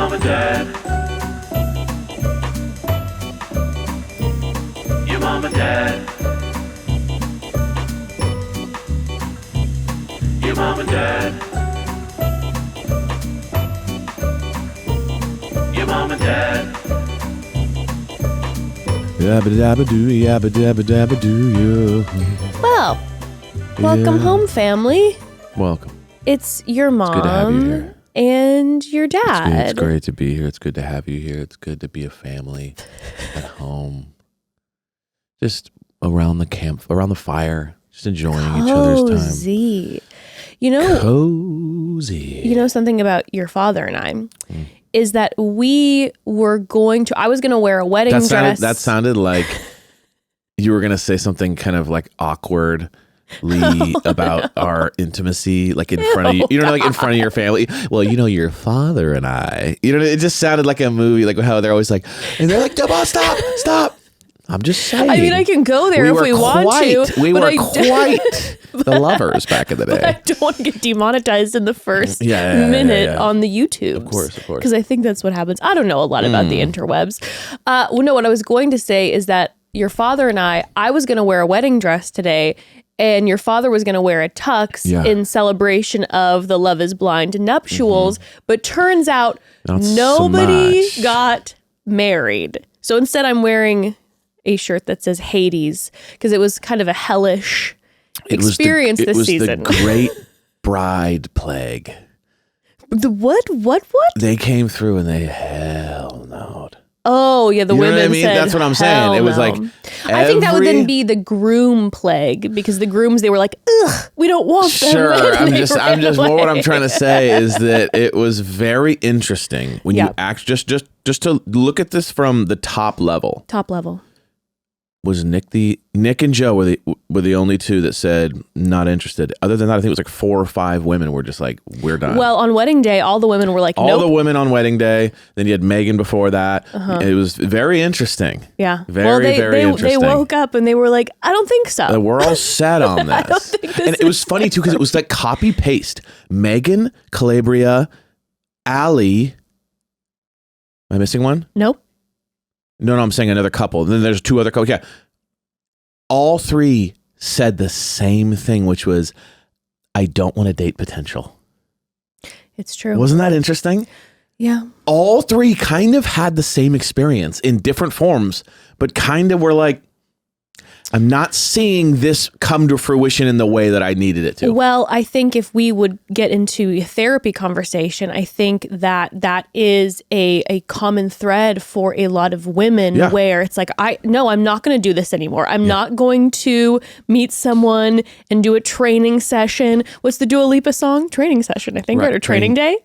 mom and dad. Your mom and dad. Your mom and dad. Your mom and dad. Yabba dabba doo, yabba dabba dabba doo, yeah. Well, welcome home, family. Welcome. It's your mom good to have you here. and your dad. It's great to be here. It's good to have you here. It's good to be a family at home. Just around the fire, just enjoying each other's time. Cozy. Cozy. You know something about your father and I is that I was going to wear a wedding dress. That sounded like you were going to say something kind of like awkwardly about our intimacy, like in front of you, like in front of your family. Well, your father and I, it just sounded like a movie, like how they're always like, and they're like, stop. I'm just saying. I mean, I can go there if we want to. We were quite the lovers back in the day. But I don't want to get demonetized in the first minute on the YouTube. Of course. Because I think that's what happens. I don't know a lot about the interwebs. No, what I was going to say is that your father and I was going to wear a wedding dress today, and your father was going to wear a tux in celebration of the Love is Blind nuptials. But turns out nobody got married. So instead I'm wearing a shirt that says Hades because it was kind of a hellish experience this season. It was the Great Bride Plague. The what? They came through and they hell no'd. Oh, yeah, the women said, that's what I'm saying. It was like I think that would then be the groom plague because the grooms, they were like, ugh, we don't want them. Sure, what I'm trying to say is that it was very interesting when you just to look at this from the top level. Top level. Was Nick and Joe were the only two that said not interested. Other than that, I think it was like 4 or 5 women were just like, we're done. Well, on wedding day, all the women were like, nope. All the women on wedding day. Then you had Megan before that. It was very interesting. Yeah. Very interesting. They woke up and they were like, I don't think so. We're all set on this. I don't think this and it was funny too because it was like copy paste. Megan, Kalybriah, Allie. Am I missing one? Nope. No, I'm saying another couple. Then there's 2 other couples. Yeah. All 3 said the same thing, which was, I don't want to date potential. It's true. Wasn't that interesting? Yeah. All 3 kind of had the same experience in different forms, but kind of were like, I'm not seeing this come to fruition in the way that I needed it to. Well, I think if we would get into a therapy conversation, I think that is a common thread for a lot of women where it's like, I'm not going to do this anymore. I'm not going to meet someone and do a training session. What's the Dua Lipa song? Training session, I think, right? Or training day?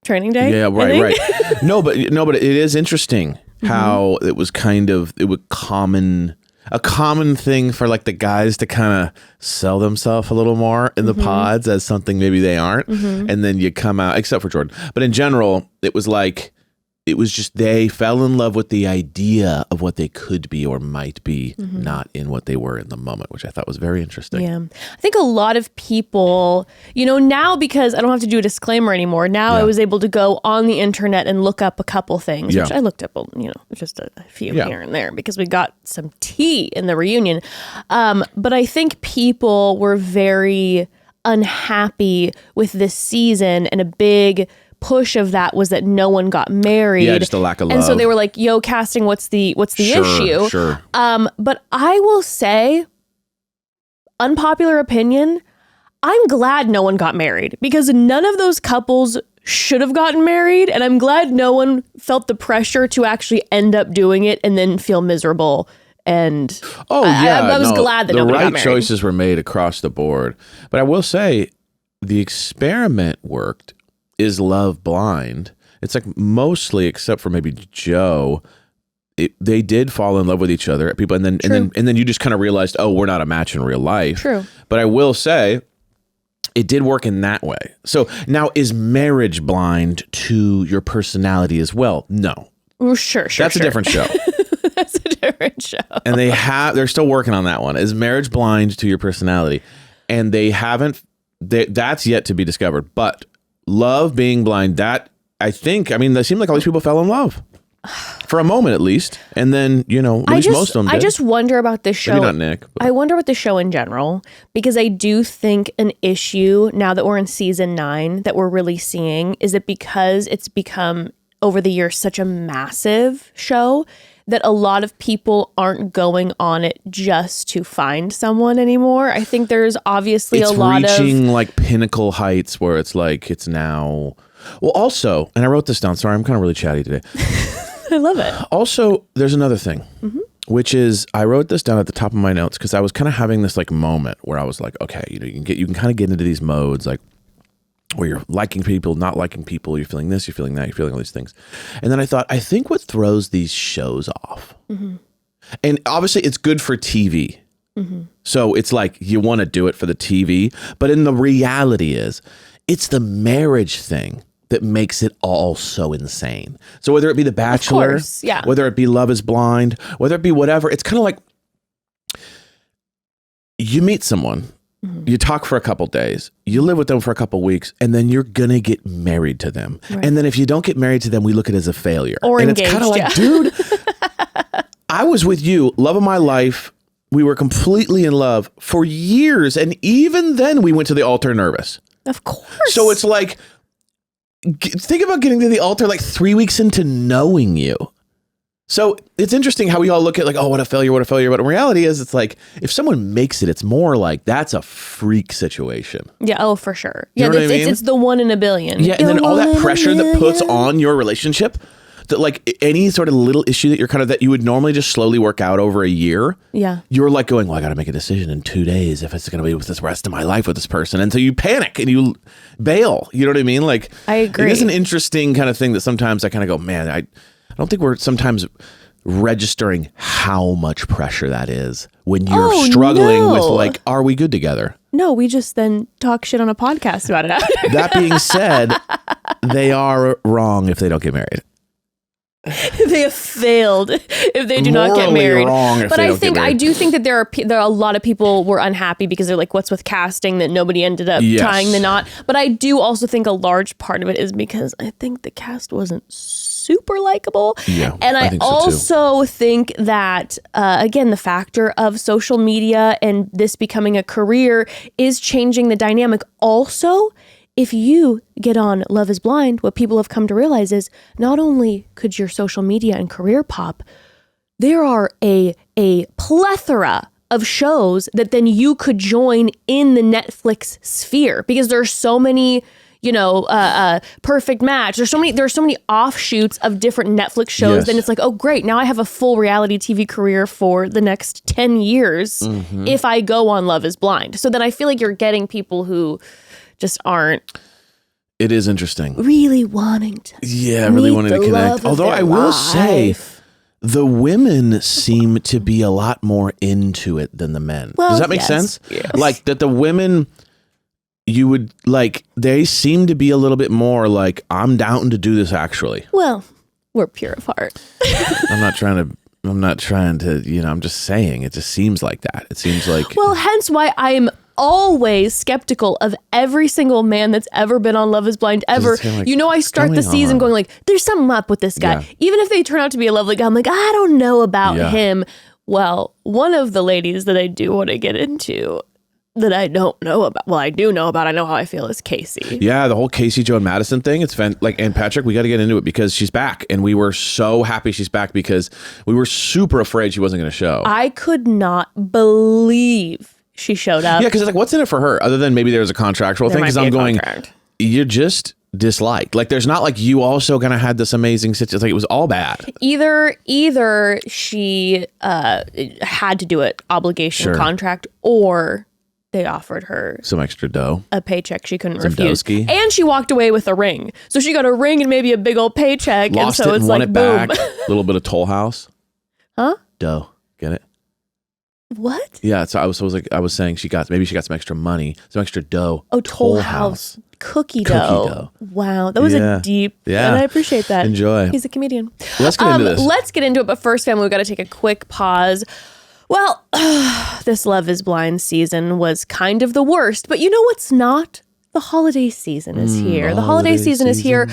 Training day? Yeah, right. No, but it is interesting how it was a common thing for like the guys to kind of sell themselves a little more in the pods as something maybe they aren't. And then you come out, except for Jordan. But in general, it was just they fell in love with the idea of what they could be or might be, not in what they were in the moment, which I thought was very interesting. Yeah. I think a lot of people, now because I don't have to do a disclaimer anymore, now I was able to go on the internet and look up a couple things, which I looked up, just a few here and there because we got some tea in the reunion. But I think people were very unhappy with this season, and a big push of that was that no one got married. Yeah, just a lack of love. And so they were like, yo, casting, what's the issue? Sure. But I will say, unpopular opinion, I'm glad no one got married because none of those couples should have gotten married. And I'm glad no one felt the pressure to actually end up doing it and then feel miserable. And I was glad that nobody got married. The right choices were made across the board. But I will say the experiment worked. Is love blind? It's like mostly, except for maybe Joe, they did fall in love with each other. People, and then you just kind of realized, oh, we're not a match in real life. True. But I will say, it did work in that way. So now, is marriage blind to your personality as well? No. Sure. That's a different show. That's a different show. And they're still working on that one. Is marriage blind to your personality? And that's yet to be discovered. But love being blind, that think, I mean, it seemed like all these people fell in love. For a moment, at least. And then, you know, at least most of them did. I just wonder about this show. Maybe not Nick. But. I wonder about the show in general, because I do think an issue, now that we're in season 9, that we're really seeing, is that because it's become, over the years, such a massive show, that a lot of people aren't going on it just to find someone anymore. I think there's obviously a lot of... It's reaching, like, pinnacle heights where it's like, it's now... Well, also, and I wrote this down, sorry, I'm kind of really chatty today. I love it. Also, there's another thing, which is I wrote this down at the top of my notes because I was kind of having this like moment where I was like, okay, you know, you can kind of get into these modes like where you're liking people, not liking people, you're feeling this, you're feeling that, you're feeling all these things. And then I thought, I think what throws these shows off, and obviously it's good for TV. So it's like you want to do it for the TV, but in the reality is it's the marriage thing that makes it all so insane. So whether it be The Bachelor, course, yeah. whether it be Love is Blind, whether it be whatever, it's kind of like you meet someone, you talk for a couple days, you live with them for a couple weeks, and then you're going to get married to them. Right. And then if you don't get married to them, we look at it as a failure. Or and engaged, it's kind of like, dude, I was with you, love of my life. We were completely in love for years. And even then we went to the altar nervous. Of course. So it's like, think about getting to the altar like 3 weeks into knowing you. So it's interesting how we all look at like, oh, what a failure. But in reality is it's like, if someone makes it, it's more like that's a freak situation. Yeah. Oh, for sure. You Yeah. know what I mean? It's the 1 in a billion. Yeah. And then all that pressure that puts on your relationship, that like any sort of little issue that you're kind of, that you would normally just slowly work out over a year. Yeah. You're like going, well, I got to make a decision in 2 days if it's going to be with this rest of my life with this person. And so you panic and you bail. You know what I mean? Like, I agree. It is an interesting kind of thing that sometimes I kind of go, man, I don't think we're sometimes registering how much pressure that is when you're struggling with like, are we good together? No, we just then talk shit on a podcast about it. That being said, they are wrong if they don't get married. They have failed if they do not get married. But I do think that there are a lot of people were unhappy because they're like, what's with casting that nobody ended up tying the knot. But I do also think a large part of it is because I think the cast wasn't super likable. Yeah, and I also think that, again, the factor of social media and this becoming a career is changing the dynamic. Also, if you get on Love is Blind, what people have come to realize is not only could your social media and career pop, there are a plethora of shows that then you could join in the Netflix sphere, because there are so many, you know, Perfect Match. There's so many offshoots of different Netflix shows. Yes. Then it's like, oh, great. Now I have a full reality TV career for the next 10 years if I go on Love is Blind. So then I feel like you're getting people who just aren't. It is interesting. Really wanting to. Yeah, really wanting to connect. Although I will say, the women seem to be a lot more into it than the men. Well, does that make sense? Yes. Like that the women, you would like, they seem to be a little bit more like, I'm down to do this actually. Well, we're pure of heart. I'm not trying to, you know, I'm just saying, it just seems like that. It seems like. Well, hence why I'm always skeptical of every single man that's ever been on Love is Blind ever. Like, you know, I start the season going like, there's something up with this guy. Yeah. Even if they turn out to be a lovely guy, I'm like, I don't know about him. Well, one of the ladies that I do want to get into that I don't know about, well, I do know about, I know how I feel, is Kacie. Yeah, the whole Kacie, Joe, and Madison thing, it's like, and Patrick, we got to get into it because she's back, and we were so happy she's back because we were super afraid she wasn't going to show. I could not believe she showed up. Yeah, because it's like, what's in it for her other than maybe there's a contractual thing? Because I'm going, you're just disliked. Like, there's not like you also kind of had this amazing situation. Like, it was all bad. Either she had to do it, obligation contract, or they offered her some extra dough, a paycheck she couldn't refuse, and she walked away with a ring. So she got a ring and maybe a big old paycheck. Lost and so it, it's won like it boom. back. A little bit of Toll House. Huh? Dough. Get it? What? Yeah, so I was saying she got some extra money, some extra dough. Oh, Toll House. Cookie dough. Wow, that was a deep. Yeah, and I appreciate that. Enjoy. He's a comedian. Let's get into this. Let's get into it. But first, family, we've got to take a quick pause. Well, this Love is Blind season was kind of the worst. But you know what's not the holiday season is here. The holiday season is here.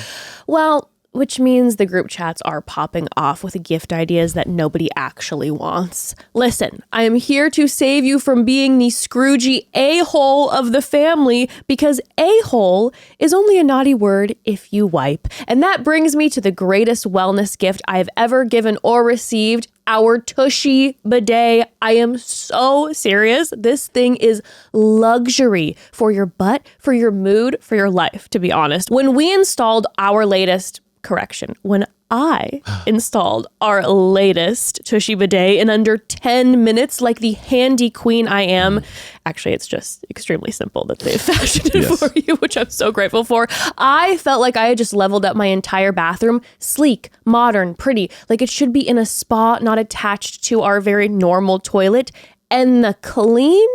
Well, which means the group chats are popping off with gift ideas that nobody actually wants. Listen, I am here to save you from being the Scroogey a-hole of the family, because a-hole is only a naughty word if you wipe. And that brings me to the greatest wellness gift I have ever given or received, our Tushy bidet. I am so serious. This thing is luxury for your butt, for your mood, for your life, to be honest. When we installed our latest when I installed our latest Tushy bidet in under 10 minutes, like the handy queen I am. Actually, it's just extremely simple that they've fashioned it for you, which I'm so grateful for. I felt like I had just leveled up my entire bathroom. Sleek, modern, pretty, like it should be in a spa, not attached to our very normal toilet. And the clean?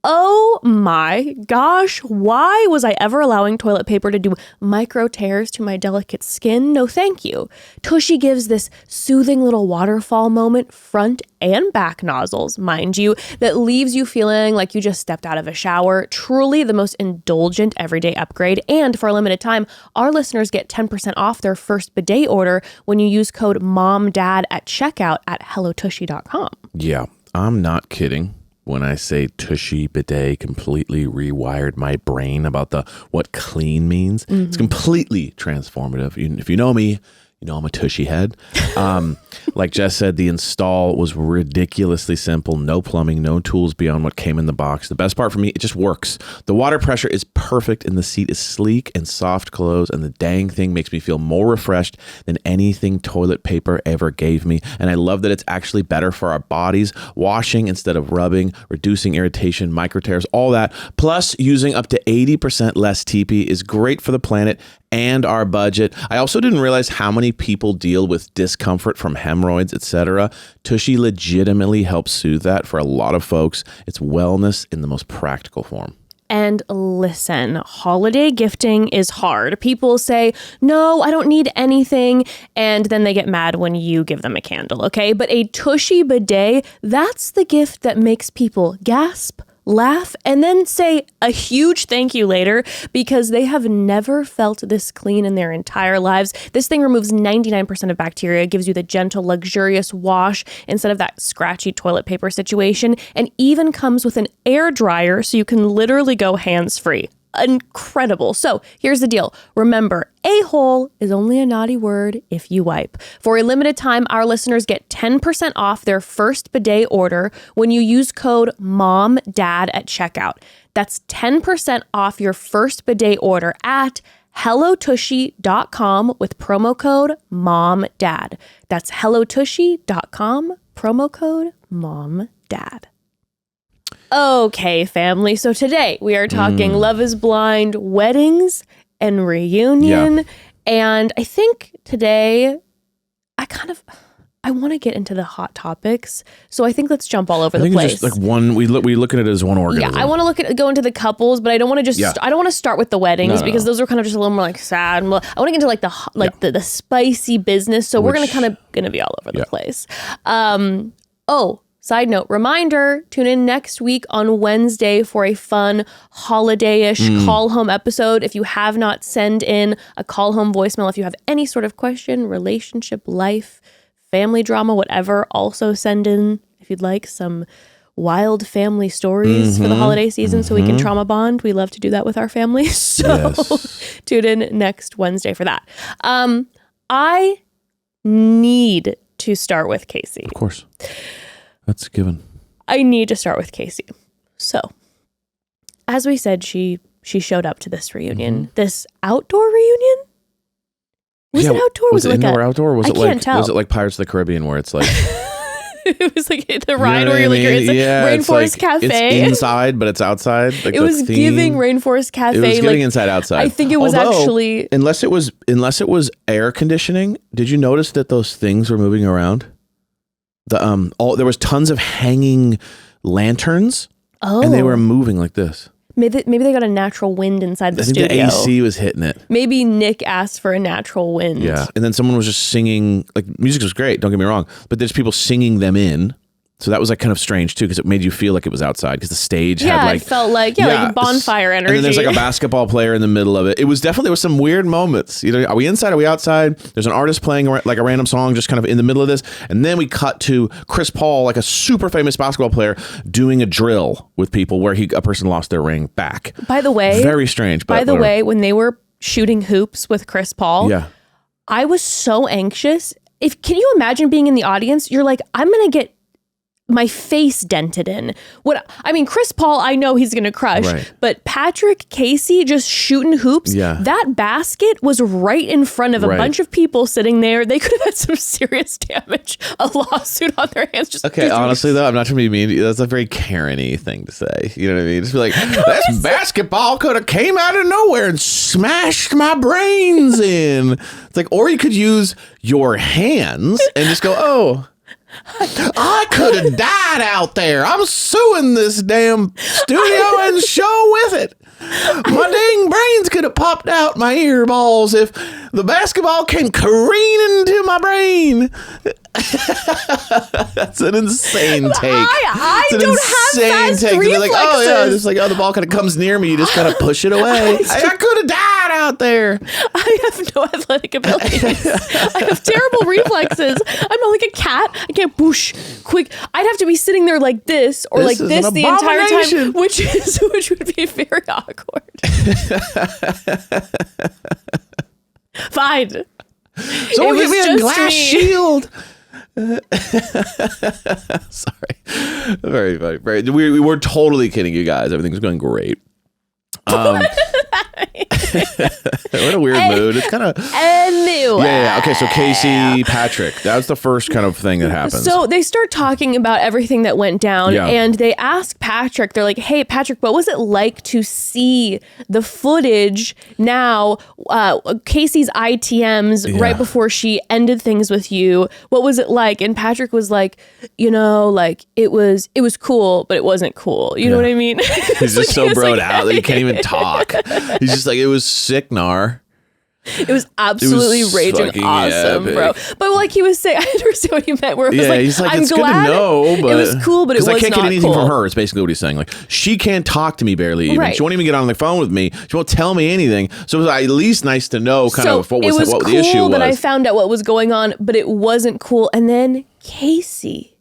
Oh my gosh, why was I ever allowing toilet paper to do micro tears to my delicate skin? No, thank you. Tushy gives this soothing little waterfall moment, front and back nozzles, mind you, that leaves you feeling like you just stepped out of a shower. Truly the most indulgent everyday upgrade. And for a limited time, our listeners get 10% off their first bidet order when you use code MOMDAD at checkout at hellotushy.com. Yeah, I'm not kidding when I say Tushy bidet completely rewired my brain about what clean means. It's completely transformative. If you know me, you know I'm a Tushy head. Like Jess said, the install was ridiculously simple. No plumbing, no tools beyond what came in the box. The best part for me, it just works. The water pressure is perfect and the seat is sleek and soft close, and the dang thing makes me feel more refreshed than anything toilet paper ever gave me. And I love that it's actually better for our bodies. Washing instead of rubbing, reducing irritation, micro tears, all that. Plus, using up to 80% less TP is great for the planet and our budget. I also didn't realize how many people deal with discomfort from hemorrhoids, etc. Tushy legitimately helps soothe that for a lot of folks. It's wellness in the most practical form. And listen, holiday gifting is hard. People say, no, I don't need anything. And then they get mad when you give them a candle, okay? But a Tushy bidet, that's the gift that makes people gasp, laugh, and then say a huge thank you later, because they have never felt this clean in their entire lives. This thing removes 99% of bacteria, gives you the gentle, luxurious wash instead of that scratchy toilet paper situation, and even comes with an air dryer so you can literally go hands-free. Incredible. So here's the deal. Remember, a-hole is only a naughty word if you wipe. For a limited time, our listeners get 10% off their first bidet order when you use code MOMDAD at checkout. That's 10% off your first bidet order at hellotushy.com with promo code MOMDAD. That's hellotushy.com, promo code MOMDAD. Okay, family. So today we are talking Love is Blind, weddings, and reunion. Yeah. And I think today I want to get into the hot topics. So I think let's jump all over the place. Just like one, we look at it as one organism. Yeah, I want to go into the couples, but I don't want to I don't want to start with the weddings because those are kind of just a little more like sad. I want to get into like the spicy business. So we're going to be all over the place. Side note, reminder, tune in next week on Wednesday for a fun holiday-ish call home episode. If you have not, send in a call home voicemail. If you have any sort of question, relationship, life, family drama, whatever, also send in, if you'd like, some wild family stories for the holiday season so we can trauma bond. We love to do that with our families. So tune in next Wednesday for that. I need to start with Kacie. Of course. That's a given. I need to start with Kacie. So, as we said, she showed up to this reunion, this outdoor reunion. Was it outdoor? Was it indoor, outdoor? Was I can't tell. Was it like Pirates of the Caribbean, where it's like it was like the ride where you're like it's like Rainforest Cafe. It's inside, but it's outside. Like it was giving Rainforest Cafe. It was giving inside, outside. I think it was actually unless it was air conditioning. Did you notice that those things were moving around? There was tons of hanging lanterns, and they were moving like this. Maybe they got a natural wind inside the studio. I think the AC was hitting it. Maybe Nick asked for a natural wind. Yeah, and then someone was just singing. Like music was great. Don't get me wrong, but there's people singing them in. So that was like kind of strange too, because it made you feel like it was outside, because the stage had like, it felt like like bonfire energy. And then there's like a basketball player in the middle of it. It was definitely, there was some weird moments. Are we inside? Are we outside? There's an artist playing like a random song just kind of in the middle of this. And then we cut to Chris Paul, like a super famous basketball player, doing a drill with people where a person lost their ring back. By the way, very strange. But by the way, when they were shooting hoops with Chris Paul, I was so anxious. Can you imagine being in the audience? You're like, I'm going to get my face dented in. Chris Paul, I know he's gonna crush, but Patrick, Kacie just shooting hoops. That basket was right in front of a bunch of people sitting there. They could have had some serious damage, a lawsuit on their hands. Just honestly though, I'm not trying to be mean. That's a very Karen-y thing to say. You know what I mean? Just be like, this basketball could have came out of nowhere and smashed my brains in. It's like, or you could use your hands and just go, oh, I could have died out there. I'm suing this damn studio and show with it. My dang brains could have popped out my ear balls if the basketball came careening to my brain. That's an insane take. I don't have fast reflexes. Like, oh yeah, just like, oh, the ball kind of comes near me, you just kind of push it away. I could have died out there. I have no athletic abilities. I have terrible reflexes. I'm not like a cat. I can't whoosh quick. I'd have to be sitting there like this or like this the entire time, which would be very awkward. Fine. So give me a glass shield. Sorry. Very funny. We were totally kidding you guys. Everything's going great. We're in a weird mood. It's kind of anyway. Yeah. Okay, so Kacie, Patrick. That's the first kind of thing that happens. So they start talking about everything that went down, and they ask Patrick. They're like, "Hey, Patrick, what was it like to see the footage now? Kacie's ITMs right before she ended things with you. What was it like?" And Patrick was like, like it was cool, but it wasn't cool. You know what I mean? He's just so broed out that he can't even talk. He's just like, it was sick, Nar. It was absolutely raging awesome, bro. But like he was saying, I understand what he meant. Where it was like, he's like, I'm it's glad good to know, but it was cool, but it was not cool. I can't get anything from her. It's basically what he's saying. Like, she can't talk to me barely. Even she won't even get on the phone with me. She won't tell me anything. So it was at least nice to know kind of what the issue was. That I found out what was going on, but it wasn't cool. And then Kacie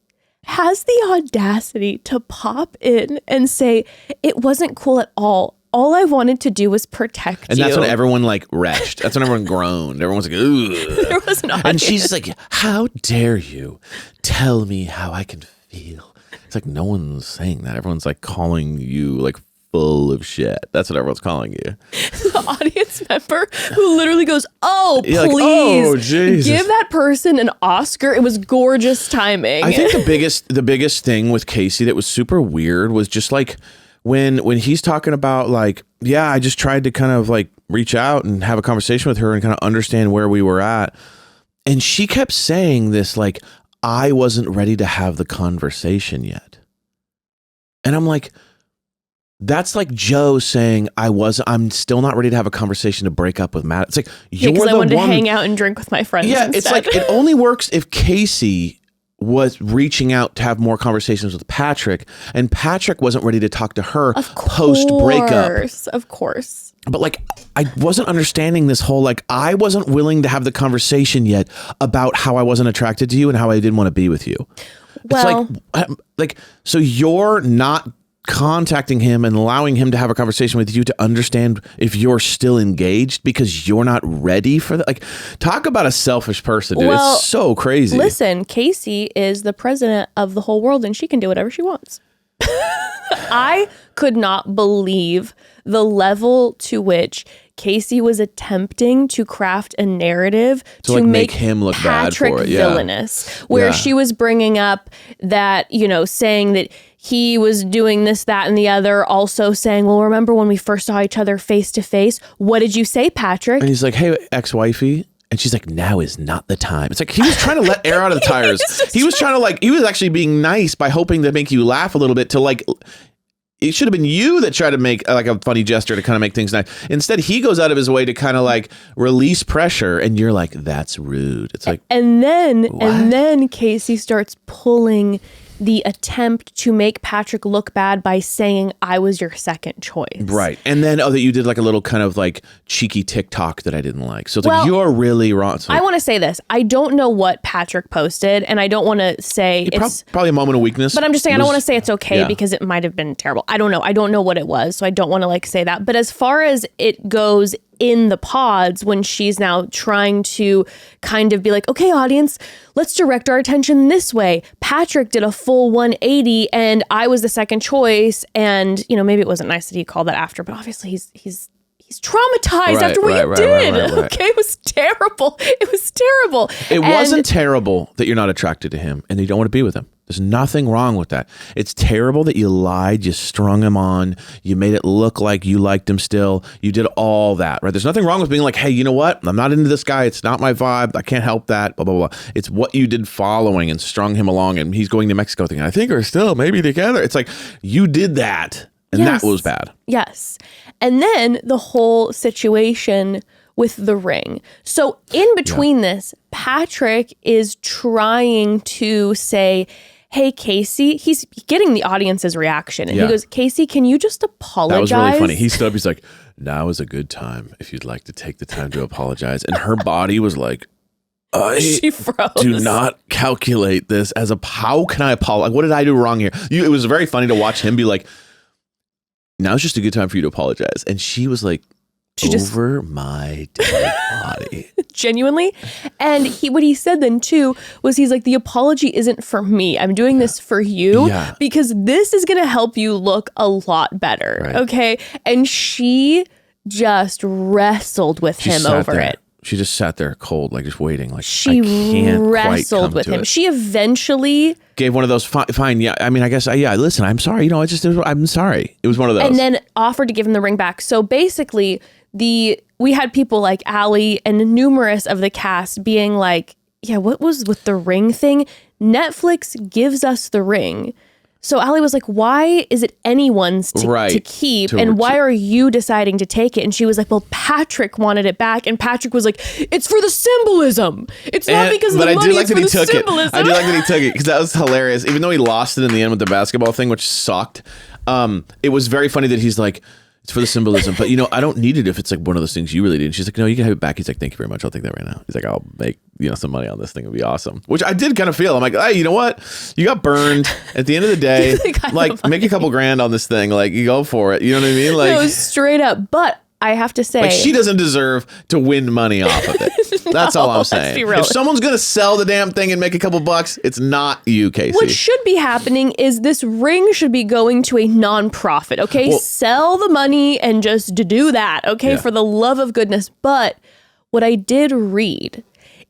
has the audacity to pop in and say it wasn't cool at all. All I wanted to do was protect you. And that's when everyone like retched. That's when everyone groaned. Everyone's like, ooh. There was an audience. And she's like, how dare you tell me how I can feel? It's like, no one's saying that. Everyone's like calling you like full of shit. That's what everyone's calling you. The audience member who literally goes, oh, please, like, oh, Jesus. Give that person an Oscar. It was gorgeous timing. I think the biggest thing with Kacie that was super weird was just like, when he's talking about like, I just tried to kind of like reach out and have a conversation with her and kind of understand where we were at. And she kept saying this, like, I wasn't ready to have the conversation yet. And I'm like, that's like Joe saying I'm still not ready to have a conversation to break up with Matt. It's like, you're the one. I wanted to hang out and drink with my friends. Yeah. Instead. It's like, it only works if Kacie was reaching out to have more conversations with Patrick, and Patrick wasn't ready to talk to her post breakup. Of course. But like, I wasn't understanding this whole, like, I wasn't willing to have the conversation yet about how I wasn't attracted to you and how I didn't want to be with you. Well, it's like, so you're not contacting him and allowing him to have a conversation with you to understand if you're still engaged because you're not ready for that. Like, talk about a selfish person, dude. It's so crazy. Listen, Kacie is the president of the whole world and she can do whatever she wants. I could not believe the level to which Kacie was attempting to craft a narrative to make him look Patrick bad for it. Villainous, where she was bringing up that, saying that he was doing this, that, and the other, also saying, well, remember when we first saw each other face to face? What did you say, Patrick? And he's like, hey, ex-wifey. And she's like, now is not the time. It's like, he was trying to let air out of the tires. He was trying to like, he was actually being nice by hoping to make you laugh a little bit to like, it should have been you that tried to make like a funny gesture to kind of make things nice. Instead, he goes out of his way to kind of like release pressure. And you're like, that's rude. It's like, and then Kacie starts pulling the attempt to make Patrick look bad by saying, I was your second choice. Right. And then, that you did like a little kind of like cheeky TikTok that I didn't like. So it's like, you're really wrong. So I want to say this. I don't know what Patrick posted, and I don't want to say it's probably a moment of weakness. But I'm just saying, I don't want to say it's okay because it might have been terrible. I don't know. I don't know what it was. So I don't want to like say that. But as far as it goes in the pods, when she's now trying to kind of be like, okay, audience, let's direct our attention this way. Patrick did a full 180 and I was the second choice. And, maybe it wasn't nice that he called that after, but obviously he's traumatized after what you did. Right. Okay, it was terrible. It was terrible. It wasn't terrible that you're not attracted to him and you don't want to be with him. There's nothing wrong with that. It's terrible that you lied, you strung him on, you made it look like you liked him still. You did all that, right? There's nothing wrong with being like, hey, you know what? I'm not into this guy. It's not my vibe. I can't help that, blah, blah, blah. It's what you did following and strung him along, and he's going to Mexico thinking, I think we're still maybe together. It's like, you did that, and that was bad. Yes. And then the whole situation with the ring. So in between this, Patrick is trying to say, hey, Kacie, he's getting the audience's reaction. And he goes, Kacie, can you just apologize? That was really funny. He stood up, he's like, now is a good time if you'd like to take the time to apologize. And her body was like, she froze. Do not calculate this as how can I apologize? What did I do wrong here? It was very funny to watch him be like, now's just a good time for you to apologize. And she was like, over my dead body. Genuinely. And what he said then too was he's like, the apology isn't for me. I'm doing this for you because this is going to help you look a lot better. Right. Okay. And she just wrestled with him over it. She just sat there cold, like just waiting. Like she wrestled with him. She eventually gave one of those fine. Yeah. I mean, I guess. Yeah. Listen, I'm sorry. I'm sorry. It was one of those. And then offered to give him the ring back. So basically we had people like Allie and numerous of the cast being like, yeah, what was with the ring thing? Netflix gives us the ring. So Allie was like, why is it anyone's to keep? And why are you deciding to take it? And she was like, well, Patrick wanted it back. And Patrick was like, it's for the symbolism. It's not because of the money, it's for the symbolism. I do like that he took it because that was hilarious. Even though he lost it in the end with the basketball thing, which sucked. It was very funny that he's like, it's for the symbolism, but I don't need it if it's like one of those things you really need. And she's like, no, you can have it back. He's like, thank you very much. I'll take that right now. He's like, I'll make some money on this thing. It'd be awesome. Which I did kind of feel. I'm like, hey, you know what? You got burned. At the end of the day, like make a couple grand on this thing. Like you go for it. You know what I mean? Like, no, straight up. But I have to say, like, she doesn't deserve to win money off of it. That's all I'm saying. If someone's going to sell the damn thing and make a couple bucks, it's not you, Kacie. What should be happening is this ring should be going to a nonprofit. Okay, sell the money and just do that. Okay, for the love of goodness. But what I did read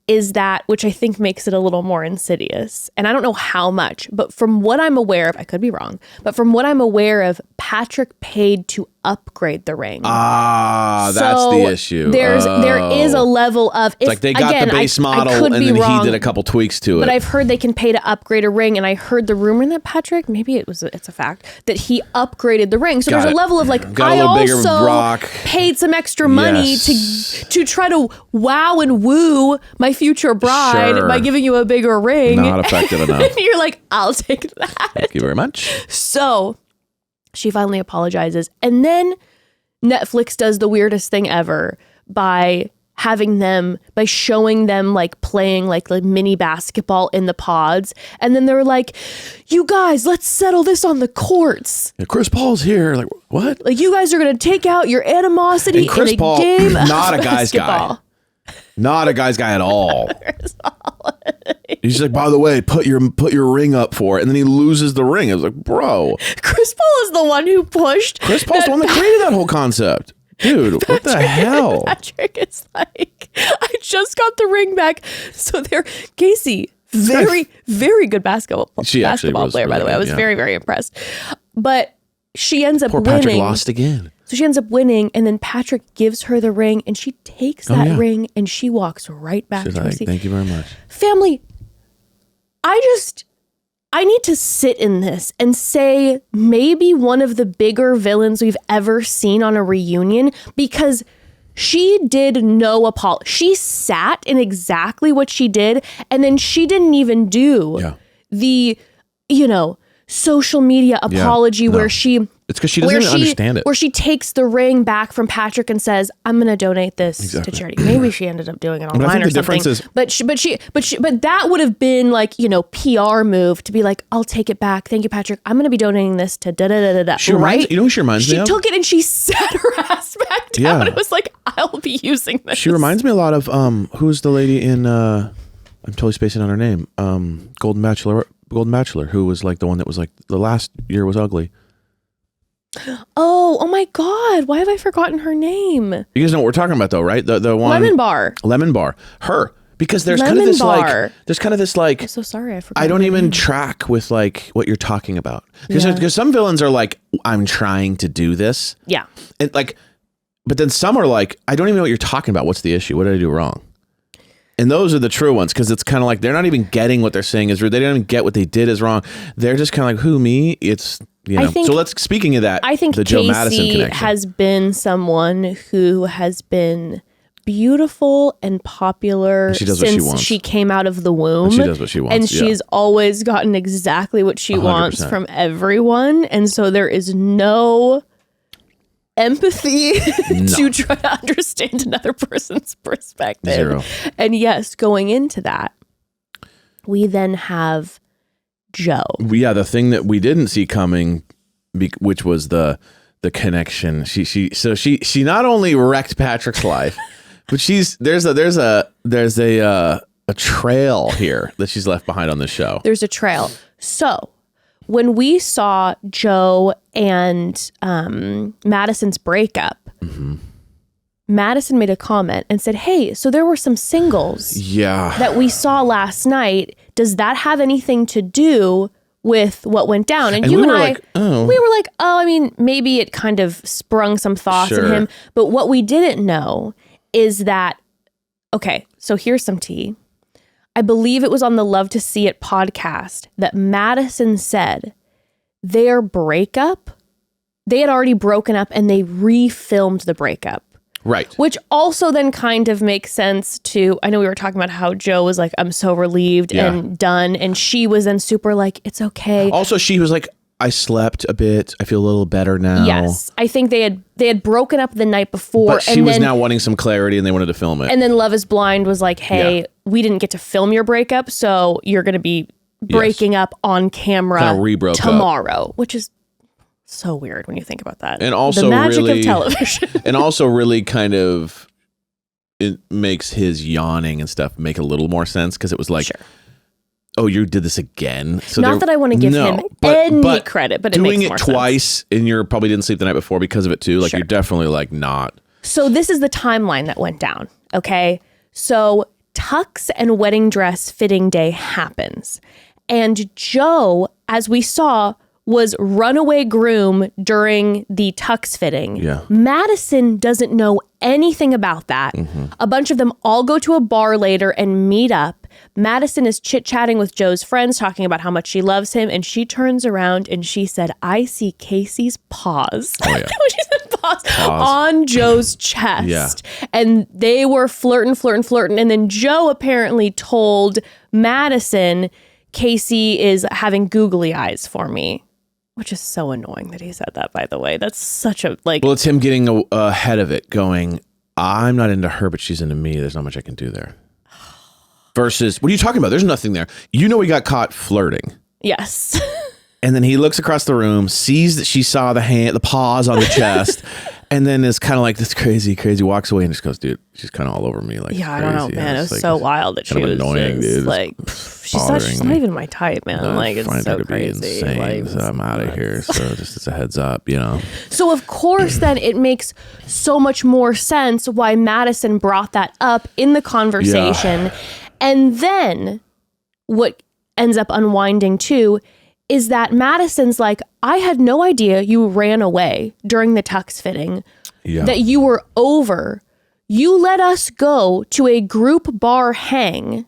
is that, which I think makes it a little more insidious, and I don't know how much, but from what I'm aware of, I could be wrong, but from what I'm aware of, Patrick paid to upgrade the ring. That's the issue. There is a level of, if, like they got the base model and then he did a couple tweaks to it. But I've heard they can pay to upgrade a ring, and I heard the rumor that Patrick, maybe it's a fact, that he upgraded the ring. So there's a level of like, I also paid some extra money to try to wow and woo my future bride by giving you a bigger ring. Not effective enough. And you're like, I'll take that. Thank you very much. So she finally apologizes. And then Netflix does the weirdest thing ever by showing them like playing like mini basketball in the pods. And then they're like, you guys, let's settle this on the courts. Yeah, Chris Paul's here. Like, what? Like, you guys are going to take out your animosity in a Paul, game not of a guy's basketball. Guy. Not a guy's guy at all. He's like, by the way, put your ring up for it. And then he loses the ring. I was like, bro. Chris Paul is the one who pushed. Chris Paul's the one that created that whole concept. Dude, what the hell? Patrick is like, I just got the ring back. So there, Kacie, very, very good basketball player, really, by the way. I was very, very impressed. But she ends up winning. Patrick lost again. So she ends up winning, and then Patrick gives her the ring, and she takes that ring, and she walks right back to her seat. Thank you very much. Family, I need to sit in this and say maybe one of the bigger villains we've ever seen on a reunion, because she did no apology. She sat in exactly what she did, and then she didn't even do the social media apology where she... It's because she doesn't even understand it. Where she takes the ring back from Patrick and says, "I'm going to donate this to charity." Maybe she ended up doing it online or something. But that would have been like, PR move to be like, "I'll take it back. Thank you, Patrick. I'm going to be donating this to da da da da da." She reminds me of? She took it and she sat her ass back down. Yeah. It was like, "I'll be using this." She reminds me a lot of who's the lady in I'm totally spacing on her name. Golden Bachelor, who was like the one that was like the last year was ugly. Oh my God! Why have I forgotten her name? You guys know what we're talking about, though, right? The one Lemon Bar. Her, because there's kind of this like. I'm so sorry, I forgot. I don't even track with like what you're talking about because some villains are like, I'm trying to do this. Yeah. And like, but then some are like, I don't even know what you're talking about. What's the issue? What did I do wrong? And those are the true ones because it's kind of like they're not even getting what they're saying is rude. They don't even get what they did is wrong. They're just kind of like, who, me? It's. Speaking of that, I think the Joe Madison connection has been someone who has been beautiful and popular since she came out of the womb. And she does what she wants. And she's always gotten exactly what she 100%. Wants from everyone. And so there is no empathy to try to understand another person's perspective. Zero. And yes, going into that, we then have Joe. Yeah, the thing that we didn't see coming, which was the connection. She not only wrecked Patrick's life, but there's a trail here that she's left behind on the show. There's a trail. So when we saw Joe and Madison's breakup, Madison made a comment and said, "Hey, so there were some singles that we saw last night. Does that have anything to do with what went down?" And you and I, we were like, "Oh, I mean, maybe it kind of sprung some thoughts in him." But what we didn't know is that, okay, so here's some tea. I believe it was on the Love to See It podcast that Madison said their breakup, they had already broken up and they refilmed the breakup. Right. Which also then kind of makes sense to, I know we were talking about how Joe was like, "I'm so relieved and done." And she was then super like, "It's okay." Also, she was like, "I slept a bit. I feel a little better now." Yes. I think they had broken up the night before. But she was now wanting some clarity and they wanted to film it. And then Love is Blind was like, "Hey, we didn't get to film your breakup, so you're going to be breaking up on camera tomorrow," which is so weird when you think about that. And also the magic of television. And also really kind of, it makes his yawning and stuff make a little more sense because it was like, oh, you did this again? So not that I want to give him any credit, but it makes more sense. Doing it twice and you probably didn't sleep the night before because of it too. Like you're definitely like not. So this is the timeline that went down. Okay. So tux and wedding dress fitting day happens. And Joe, as we saw, was runaway groom during the tux fitting. Yeah. Madison doesn't know anything about that. A bunch of them all go to a bar later and meet up. Madison is chit-chatting with Joe's friends, talking about how much she loves him, and she turns around and she said, "I see Casey's paws." Oh, yeah. She said paws on Joe's chest. Yeah. And they were flirting. And then Joe apparently told Madison, "Casey is having googly eyes for me." Which is so annoying that he said that, by the way. That's such a, like... Well, it's him getting ahead of it, going, "I'm not into her, but she's into me. There's not much I can do there." Versus, what are you talking about? There's nothing there. You know he got caught flirting. Yes. And then he looks across the room, sees that she saw the paws on the chest, and then is kind of like this crazy, walks away and just goes, "Dude, she's kind of all over me." Like, yeah, I don't know, man. It was like, so wild that she was annoying, just, like, she's not even my type, man. Like, it's so crazy. Insane, like, so I'm out of here. So just as a heads up, So of course, then it makes so much more sense why Madison brought that up in the conversation. Yeah. And then what ends up unwinding too is that Madison's like, "I had no idea you ran away during the tux fitting, that you were over. You let us go to a group bar hang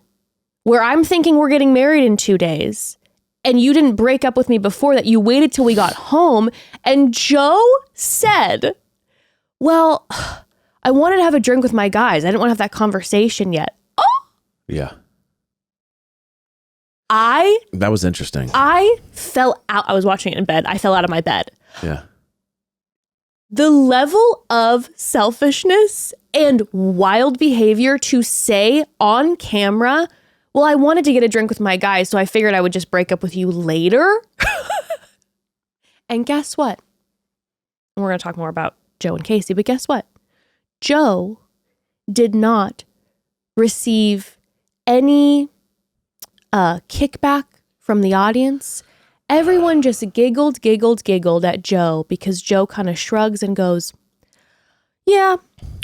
where I'm thinking we're getting married in 2 days. And you didn't break up with me before that. You waited till we got home." And Joe said, "Well, I wanted to have a drink with my guys. I didn't want to have that conversation yet." Oh! Yeah. That was interesting. I fell out. I was watching it in bed. I fell out of my bed. Yeah. The level of selfishness and wild behavior to say on camera, well, I wanted to get a drink with my guys, so I figured I would just break up with you later. And guess what? We're going to talk more about Joe and Kacie, but guess what? Joe did not receive any kickback from the audience. Everyone just giggled at Joe because Joe kind of shrugs and goes, yeah,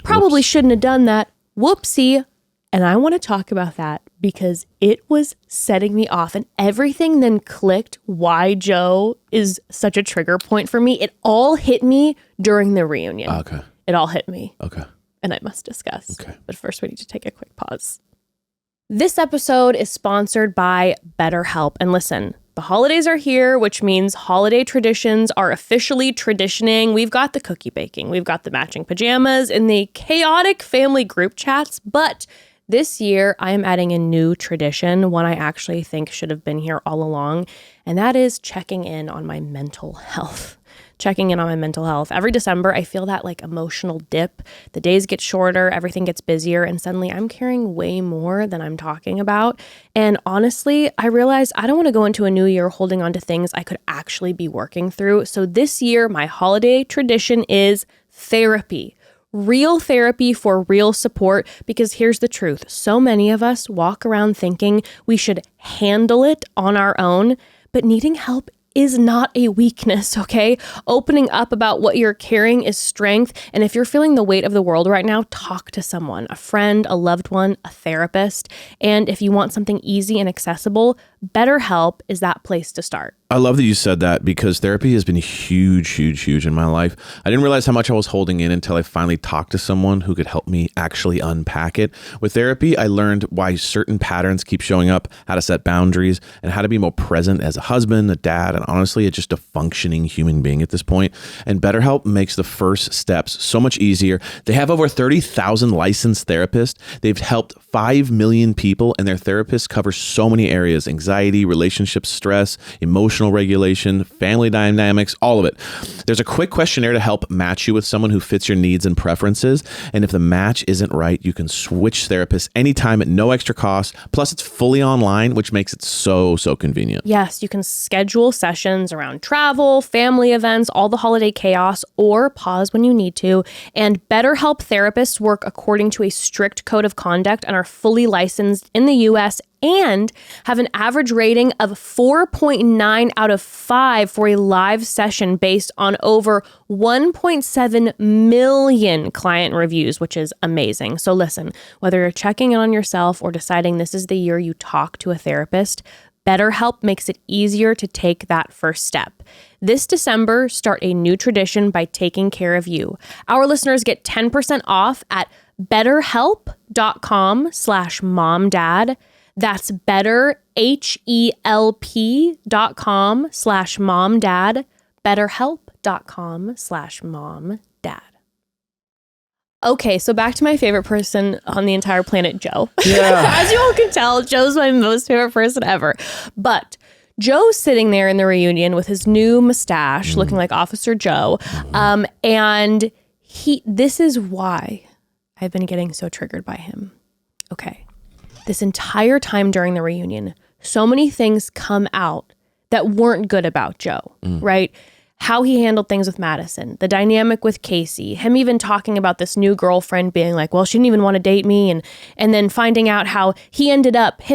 probably shouldn't have done that. Whoopsie. And I want to talk about that because it was setting me off, and everything then clicked why Joe is such a trigger point for me. It all hit me during the reunion. Okay. It all hit me. Okay. And I must discuss. Okay. But first we need to take a quick pause. This episode is sponsored by BetterHelp. And listen, the holidays are here, which means holiday traditions are officially traditioning. We've got the cookie baking, we've got the matching pajamas, and the chaotic family group chats. But this year, I am adding a new tradition, one I actually think should have been here all along, and that is checking in on my mental health. Checking in on my mental health. Every December, I feel that like emotional dip. The days get shorter, everything gets busier, and suddenly I'm carrying way more than I'm talking about. And honestly, I realized I don't want to go into a new year holding on to things I could actually be working through. So this year, my holiday tradition is therapy. Real therapy for real support, because here's the truth. So many of us walk around thinking we should handle it on our own, but needing help is not a weakness, okay? Opening up about what you're carrying is strength. And if you're feeling the weight of the world right now, talk to someone, a friend, a loved one, a therapist. And if you want something easy and accessible, BetterHelp is that place to start. I love that you said that because therapy has been huge in my life. I didn't realize how much I was holding in until I finally talked to someone who could help me actually unpack it. With therapy, I learned why certain patterns keep showing up, how to set boundaries, and how to be more present as a husband, a dad, and honestly, just a functioning human being at this point. And BetterHelp makes the first steps so much easier. They have over 30,000 licensed therapists. They've helped 5 million people, and their therapists cover so many areas: anxiety, relationships, stress, emotional regulation, family dynamics, all of it. There's a quick questionnaire to help match you with someone who fits your needs and preferences. And if the match isn't right, you can switch therapists anytime at no extra cost. Plus, it's fully online, which makes it so convenient. Yes, you can schedule sessions around travel, family events, all the holiday chaos, or pause when you need to. And BetterHelp therapists work according to a strict code of conduct and are fully licensed in the US and have an average rating of 4.9 out of 5 for a live session based on over 1.7 million client reviews, which is amazing. So listen, whether you're checking in on yourself or deciding this is the year you talk to a therapist, BetterHelp makes it easier to take that first step. This December, start a new tradition by taking care of you. Our listeners get 10% off at betterhelp.com/momdad. That's betterhelp.com/momdad. betterhelp.com/momdad. Okay, so back to my favorite person on the entire planet, Joe. Yeah. As you all can tell, Joe's my most favorite person ever. But Joe's sitting there in the reunion with his new mustache, looking like Officer Joe. And this is why I've been getting so triggered by him. Okay. This entire time during the reunion, so many things come out that weren't good about Joe, right? How he handled things with Madison, the dynamic with Kacie, him even talking about this new girlfriend being like, well, she didn't even want to date me. And then finding out how him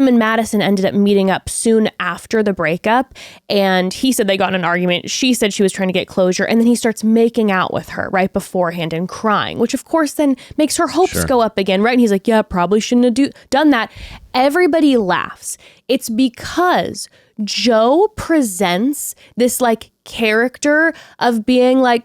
and Madison ended up meeting up soon after the breakup. And he said they got in an argument. She said she was trying to get closure. And then he starts making out with her right beforehand and crying, which of course then makes her hopes go up again, right? And he's like, yeah, probably shouldn't have done that. Everybody laughs. It's because Joe presents this like character of being like,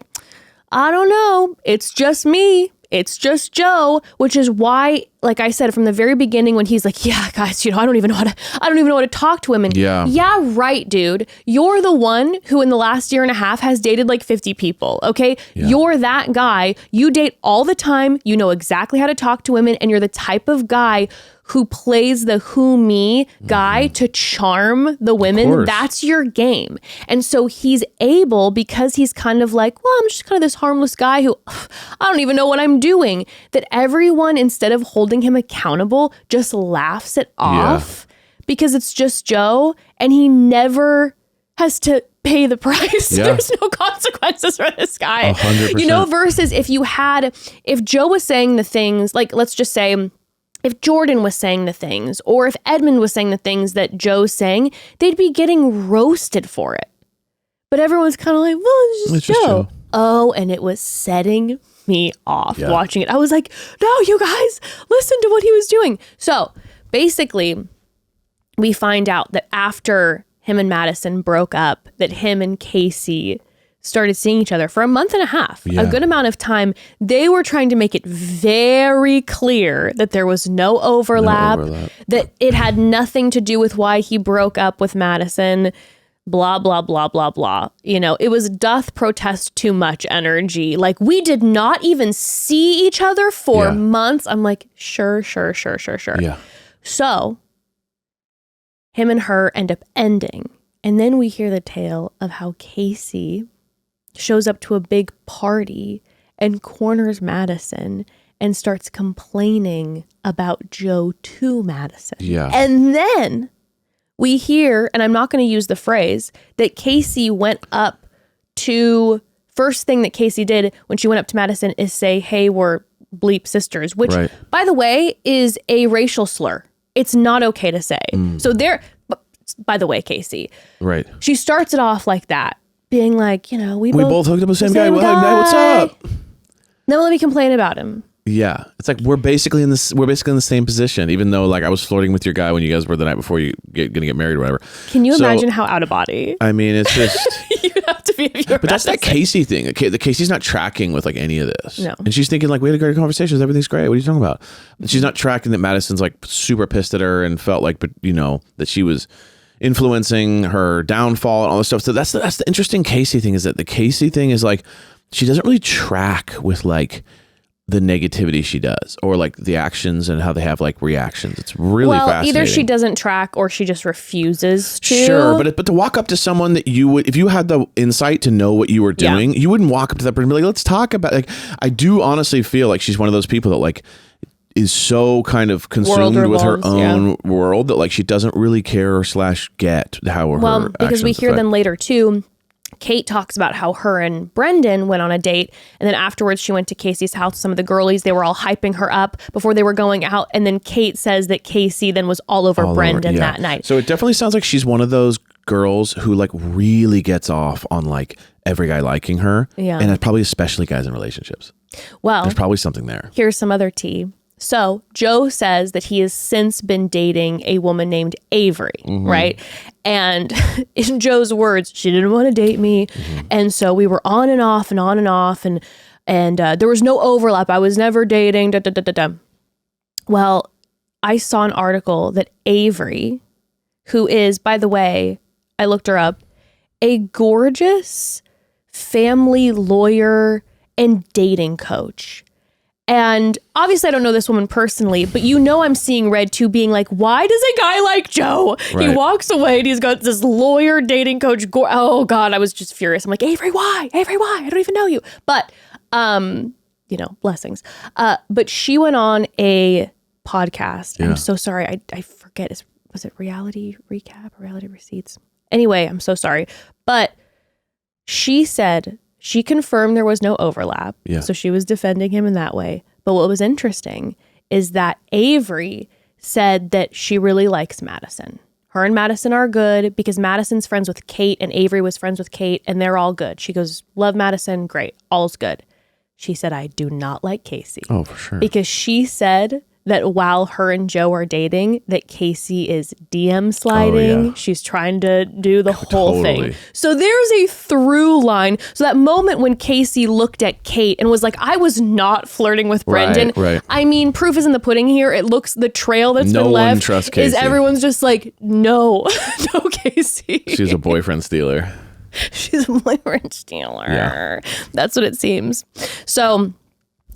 I don't know, it's just me, it's just Joe, which is why like I said, from the very beginning when he's like, yeah, guys, I don't even know how to talk to women. Yeah, right, dude. You're the one who in the last year and a half has dated like 50 people, okay? Yeah. You're that guy. You date all the time. You know exactly how to talk to women, and you're the type of guy who plays the who me guy to charm the women. That's your game. And so he's able, because he's kind of like, well, I'm just kind of this harmless guy who I don't even know what I'm doing, that everyone, instead of holding him accountable, just laughs it off because it's just Joe, and he never has to pay the price. There's no consequences for this guy. 100%. Versus if Joe was saying the things, like, let's just say, if Jordan was saying the things, or if Edmond was saying the things that Joe's saying, they'd be getting roasted for it. But everyone's kind of like, well, it's just Joe. Oh, and it was setting me off watching it. I was like, no, you guys, listen to what he was doing. So basically, we find out that after him and Madison broke up, that him and Kacie started seeing each other for a month and a half, a good amount of time. They were trying to make it very clear that there was no overlap, that it had nothing to do with why he broke up with Madison, blah, blah, blah, blah, blah. It was doth protest too much energy. Like, we did not even see each other for months. I'm like, sure. Yeah. So him and her end up ending. And then we hear the tale of how Kacie shows up to a big party and corners Madison and starts complaining about Joe to Madison. Yeah. And then we hear, and I'm not going to use the phrase, that Kacie went up to, first thing that Kacie did when she went up to Madison is say, hey, we're bleep sisters, which, by the way, is a racial slur. It's not okay to say. So by the way, Kacie. Right. She starts it off like that, being like, we both hooked up with the same guy. What's up? Then let me complain about him. Yeah. It's like we're basically in the same position, even though like I was flirting with your guy when you guys were the night before gonna get married or whatever. Can you imagine how out of body? I mean, it's just you have to be. But that's that Kacie thing. Okay, the Casey's not tracking with like any of this. No. And she's thinking like, we had a great conversation. Everything's great. What are you talking about? And she's not tracking that Madison's like super pissed at her and felt like, but that she was influencing her downfall and all this stuff. So that's the interesting Kacie thing, is that the Kacie thing is like, she doesn't really track with like the negativity she does, or like the actions and how they have like reactions. It's really fascinating. Either she doesn't track or she just refuses to. Sure, but to walk up to someone that you would, if you had the insight to know what you were doing, you wouldn't walk up to that person and be like, let's talk about, like, I do honestly feel like she's one of those people that like is so kind of consumed with her own world that like she doesn't really care / get how her Well, because we hear them later too. Kait talks about how her and Brendan went on a date, and then afterwards she went to Kacie's house. Some of the girlies, they were all hyping her up before they were going out, and then Kait says that Kacie then was all over Brendan that night. So it definitely sounds like she's one of those girls who like really gets off on like every guy liking her, and it's probably especially guys in relationships. Well, there's probably something there. Here's some other tea. So Joe says that he has since been dating a woman named Avery, right? And in Joe's words, she didn't want to date me. And so we were on and off and on and off. And there was no overlap. I was never dating. Well, I saw an article that Avery, who is, by the way, I looked her up, a gorgeous family lawyer and dating coach. And obviously I don't know this woman personally, but I'm seeing red too, being like, why does a guy like Joe, he walks away and he's got this lawyer dating coach. Oh God, I was just furious. I'm like, Avery, why? I don't even know you. But, blessings. But she went on a podcast. I'm so sorry. I forget. Was it Reality Recap or Reality Receipts? Anyway, I'm so sorry. But she said, she confirmed there was no overlap. Yeah. So she was defending him in that way. But what was interesting is that Avery said that she really likes Madison. Her and Madison are good because Madison's friends with Kait and Avery was friends with Kait, and they're all good. She goes, love Madison, great, all's good. She said, I do not like Kacie. Oh, for sure. Because she said that while her and Joe are dating, that Kacie is DM sliding. Oh, yeah. She's trying to do the whole Totally. thing. So there's a through line. So that moment when Kacie looked at Kait and was like, I was not flirting with Brendan. Right. I mean, proof is in the pudding here. It looks, the trail that's No been one left trusts is Kacie. everyone's just like, no, no Kacie. She's a boyfriend stealer. She's a boyfriend stealer. Yeah. That's what it seems. So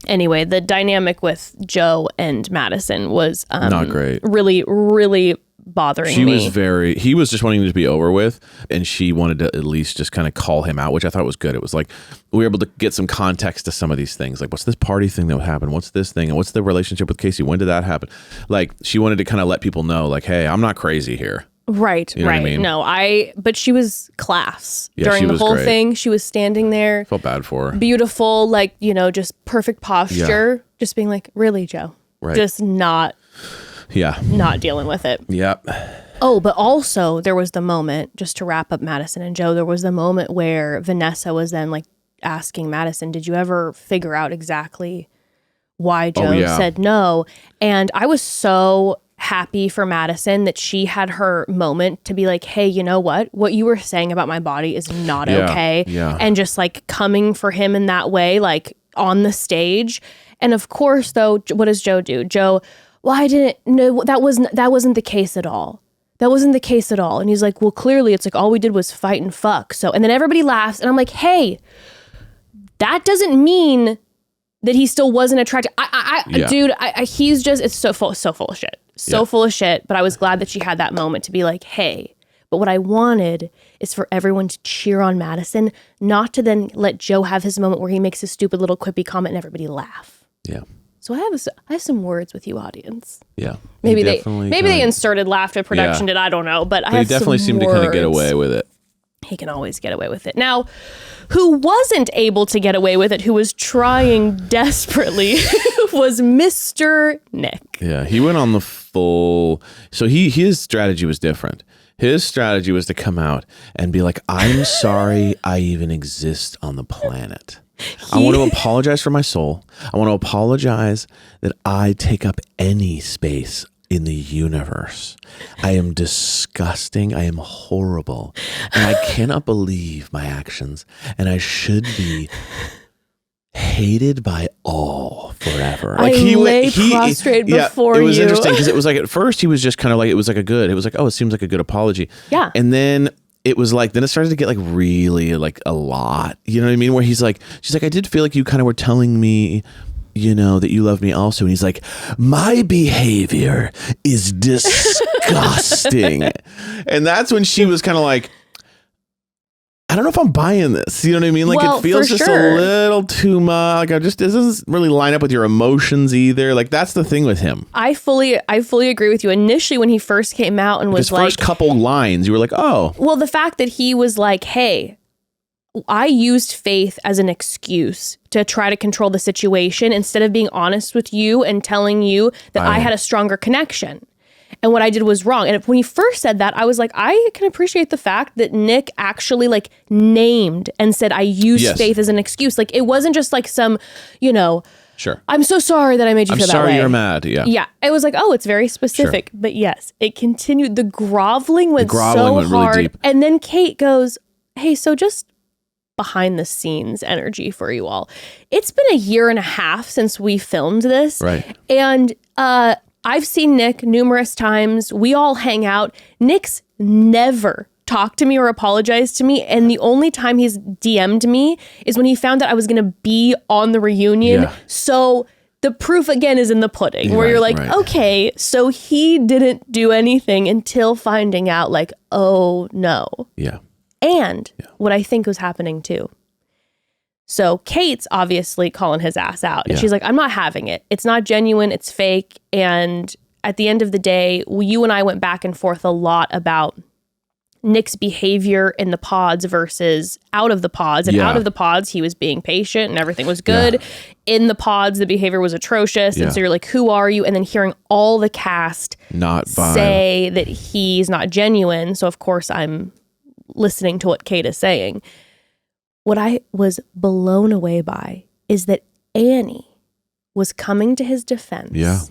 anyway, the dynamic with Joe and Madison was Not great. really, really bothering me. He was just wanting to be over with, and she wanted to at least just kind of call him out, which I thought was good. It was like, we were able to get some context to some of these things. Like, what's this party thing that happened? What's this thing? And what's the relationship with Kacie? When did that happen? Like, she wanted to kind of let people know, like, hey, I'm not crazy here. Right, You know what right. I mean? No, but she was class during she the was whole great. thing. She was standing there, Felt bad for her. beautiful, like, just perfect posture, just being like, really, Joe? Right. Just not Yeah. dealing with it. Yep. Oh, but also there was the moment, just to wrap up Madison and Joe, there was the moment where Vanessa was then like asking Madison, did you ever figure out exactly why Joe said no? And I was so happy for Madison that she had her moment to be like, hey, you know what you were saying about my body is not okay. Yeah. And just like coming for him in that way, like on the stage. And of course though, what does Joe do? Joe, well, I didn't know that wasn't the case at all. That wasn't the case at all. And he's like, well, clearly it's like all we did was fight and fuck. So, and then everybody laughs and I'm like, hey, that doesn't mean that he still wasn't attracted. Dude, he's just, it's so full of shit. Full of shit. But I was glad that she had that moment to be like, hey, but what I wanted is for everyone to cheer on Madison, not to then let Joe have his moment where he makes his stupid little quippy comment and everybody laugh. Yeah. So I have some words with you, audience. Yeah. Maybe they inserted laughter production did, I don't know, but I have He definitely seemed to kind of get away with it. He can always get away with it. Now, who wasn't able to get away with it, who was trying desperately, was Mr. Nick. Yeah, he went on the full. So his strategy was different. His strategy was to come out and be like, I'm sorry I even exist on the planet. I want to apologize for my soul. I want to apologize that I take up any space in the universe. I am disgusting. I am horrible. And I cannot believe my actions. And I should be hated by all forever. Like I lay prostrate before you. It was interesting because it was like at first he was just kind of like, it was like, oh, it seems like a good apology. Yeah. And then it was like, then it started to get like really like a lot, you know what I mean? Where she's like, I did feel like you kind of were telling me, that you love me also. And he's like, my behavior is disgusting. And that's when she was kind of like, I don't know if I'm buying this. You know what I mean? Like, it feels just a little too much. Like, it doesn't really line up with your emotions either. Like, that's the thing with him. I fully agree with you. Initially, when he first came out and was his first couple lines, you were like, oh. Well, the fact that he was like, hey, I used faith as an excuse to try to control the situation instead of being honest with you and telling you that I had a stronger connection. And what I did was wrong. And when he first said that, I was like, I can appreciate the fact that Nick actually like named and said, I used faith as an excuse. Like, it wasn't just like some, sure, I'm so sorry that I made you feel that way. I'm sorry you're mad. Yeah. Yeah. It was like, oh, it's very specific. Sure. But yes, it continued. The groveling went so hard. Really deep. And then Kait goes, hey, so just behind the scenes energy for you all. It's been 1.5 years since we filmed this. Right. And I've seen Nick numerous times. We all hang out. Nick's never talked to me or apologized to me. And the only time he's DM'd me is when he found out I was going to be on the reunion. Yeah. So the proof again is in the pudding, where you're like, okay, so he didn't do anything until finding out like, oh no. Yeah. And what I think was happening too. So Kate's obviously calling his ass out. And she's like, I'm not having it. It's not genuine. It's fake. And at the end of the day, you and I went back and forth a lot about Nick's behavior in the pods versus out of the pods. And out of the pods, he was being patient and everything was good. Yeah. In the pods, the behavior was atrocious. And so you're like, who are you? And then hearing all the cast say that he's not genuine. So of course I'm listening to what Kait is saying. What I was blown away by is that Annie was coming to his defense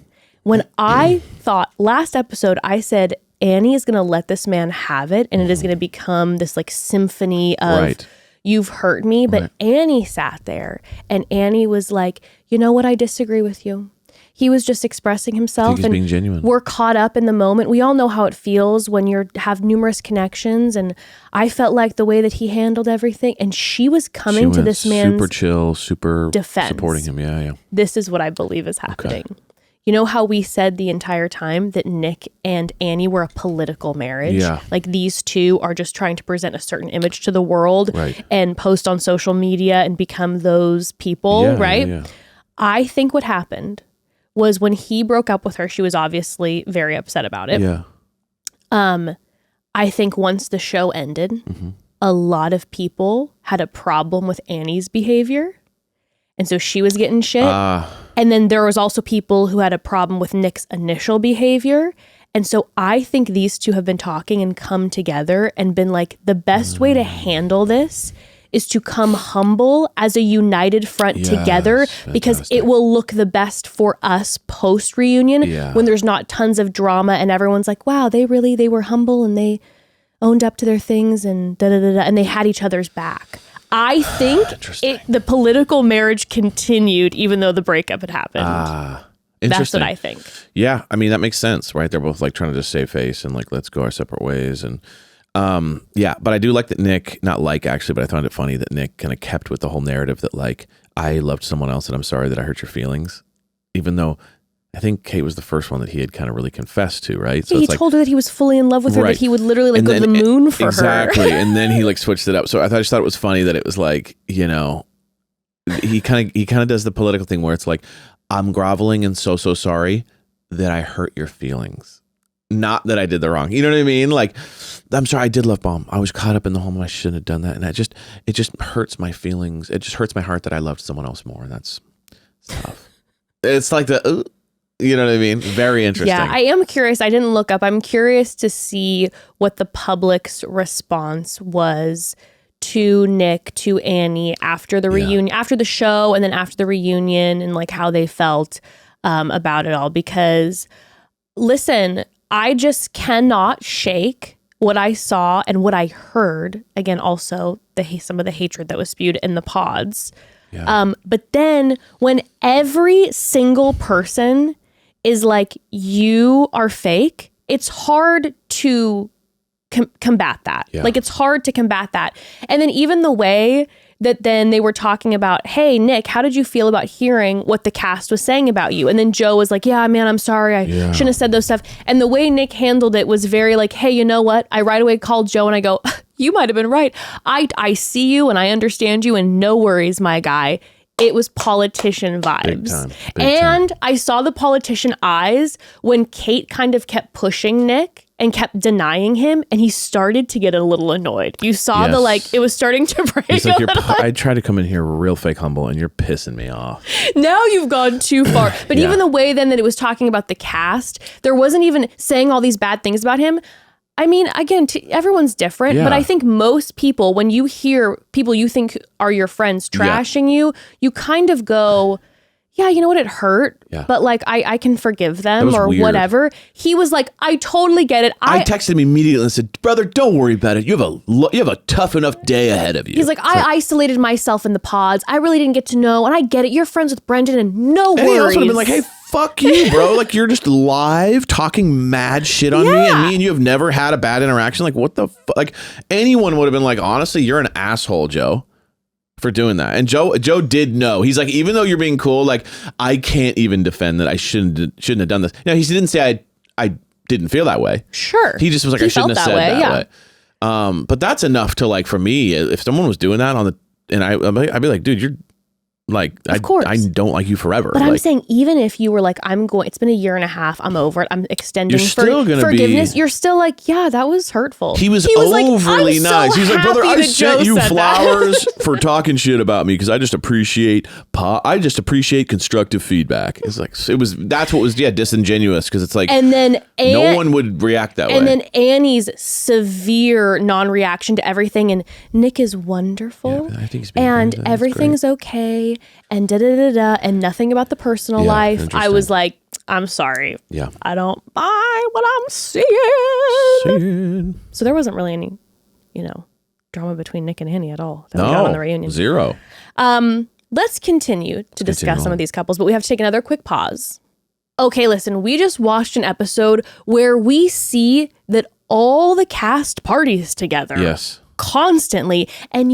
When I thought last episode, I said, Annie is going to let this man have it. And it is going to become this like symphony of you've hurt me. But Annie sat there and Annie was like, you know what? I disagree with you. He was just expressing himself. I think he's being genuine. We're caught up in the moment. We all know how it feels when you have numerous connections. And I felt like the way that he handled everything. And she was coming to this man's super chill, super defense. Supporting him. Yeah. This is what I believe is happening. Okay. You know how we said the entire time that Nick and Annie were a political marriage? Yeah. Like these two are just trying to present a certain image to the world and post on social media and become those people, right? Yeah. I think what happened was when he broke up with her, she was obviously very upset about it. Yeah. I think once the show ended, a lot of people had a problem with Annie's behavior. And so she was getting shit. And then there was also people who had a problem with Nick's initial behavior. And so I think these two have been talking and come together and been like, the best way to handle this is to come humble as a united front together, because it will look the best for us post reunion when there's not tons of drama and everyone's like, wow, they were humble and they owned up to their things and and they had each other's back. I think the political marriage continued even though the breakup had happened. That's what I think. Yeah, I mean, that makes sense, right? They're both like trying to just save face and like, let's go our separate ways. And but I do like that Nick, not like actually, but I found it funny that Nick kind of kept with the whole narrative that like, I loved someone else and I'm sorry that I hurt your feelings. Even though I think Kait was the first one that he had kind of really confessed to, right? So he told her that he was fully in love with her, that he would literally like go to the moon for her. Exactly. And then he like switched it up. So I just thought it was funny that it was like, you know, he kind of does the political thing where it's like, I'm groveling and so sorry that I hurt your feelings. Not that I did the wrong. You know what I mean? Like, I'm sorry, I did love bomb. I was caught up in the home. I shouldn't have done that. And it just hurts my feelings. It just hurts my heart that I loved someone else more. And that's tough. It's like you know what I mean? Very interesting. Yeah, I am curious. I didn't look up. I'm curious to see what the public's response was to Nick, to Annie after the reunion, after the show, and then after the reunion, and like how they felt about it all. Because listen, I just cannot shake what I saw and what I heard. Again, also some of the hatred that was spewed in the pods. Yeah. But then when every single person is like, you are fake, it's hard to combat that. Yeah. Like, it's hard to combat that. And then even the way that then they were talking about, hey, Nick, how did you feel about hearing what the cast was saying about you? And then Joe was like, yeah, man, I'm sorry. I shouldn't have said those stuff. And the way Nick handled it was very like, hey, you know what? I right away called Joe and I go, you might have been right. I see you and I understand you and no worries, my guy. It was politician vibes. Big time. I saw the politician eyes when Kait kind of kept pushing Nick and kept denying him, and he started to get a little annoyed. You saw it was starting to break. He's like, I tried to come in here real fake humble, and you're pissing me off. Now you've gone too far. But even the way then that it was talking about the cast, there wasn't even saying all these bad things about him. I mean, again, everyone's different, but I think most people, when you hear people you think are your friends trashing you, you kind of go, yeah, you know what, it hurt, but like I can forgive them or weird. Whatever. He was like, I totally get it. I texted him immediately and said, brother, don't worry about it. You have a tough enough day ahead of you. He's like, I isolated myself in the pods. I really didn't get to know, and I get it. You're friends with Brendan and no worries. And he also would have been like, hey, fuck you, bro. Like, you're just live talking mad shit on me and you have never had a bad interaction. Like, what the fuck? Like, anyone would have been like, honestly, you're an asshole, Joe, for doing that. And Joe did know. He's like, even though you're being cool, like, I can't even defend that I shouldn't have done this. Now, he didn't say I didn't feel that way. Sure. He just was like, I shouldn't have said that way. But that's enough to, like, for me, if someone was doing that I'd be like, dude, you're like, I don't like you forever. But like, I'm saying, even if you were like, it's been a year and a half, I'm over it, I'm extending forgiveness, you're still like, yeah, that was hurtful. He was overly like, nice. He's like, brother, I sent you flowers that. for talking shit about me because I just appreciate constructive feedback. It's like, that's what was disingenuous, because it's like, and then no one would react that way. And then Annie's severe non-reaction to everything, and Nick is wonderful, I think he's everything's okay. And and nothing about the personal life. I was like, I'm sorry. Yeah. I don't buy what I'm seeing. So there wasn't really any, drama between Nick and Annie at all that we got on the reunion. Zero. Let's continue to discuss some of these couples, but we have to take another quick pause. Okay, listen, we just watched an episode where we see that all the cast parties together. Yes. Constantly, and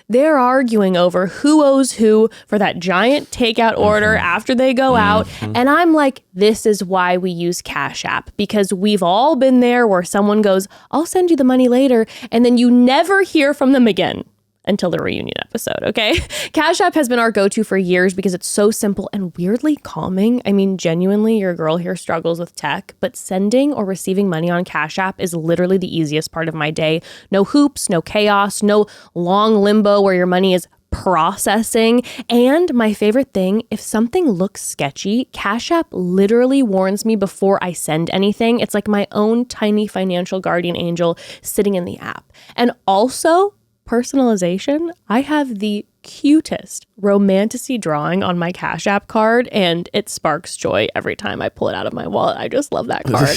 they're arguing over who owes who for that giant takeout order after they go out. And I'm like, this is why we use Cash App, because we've all been there where someone goes, I'll send you the money later, and then you never hear from them again until the reunion episode, okay? Cash App has been our go-to for years because it's so simple and weirdly calming. I mean, genuinely, your girl here struggles with tech, but sending or receiving money on Cash App is literally the easiest part of my day. No hoops, no chaos, no long limbo where your money is processing. And my favorite thing, if something looks sketchy, Cash App literally warns me before I send anything. It's like my own tiny financial guardian angel sitting in the app. And also, personalization, I have the cutest romantasy drawing on my Cash App card, and it sparks joy every time I pull it out of my wallet. I just love that card.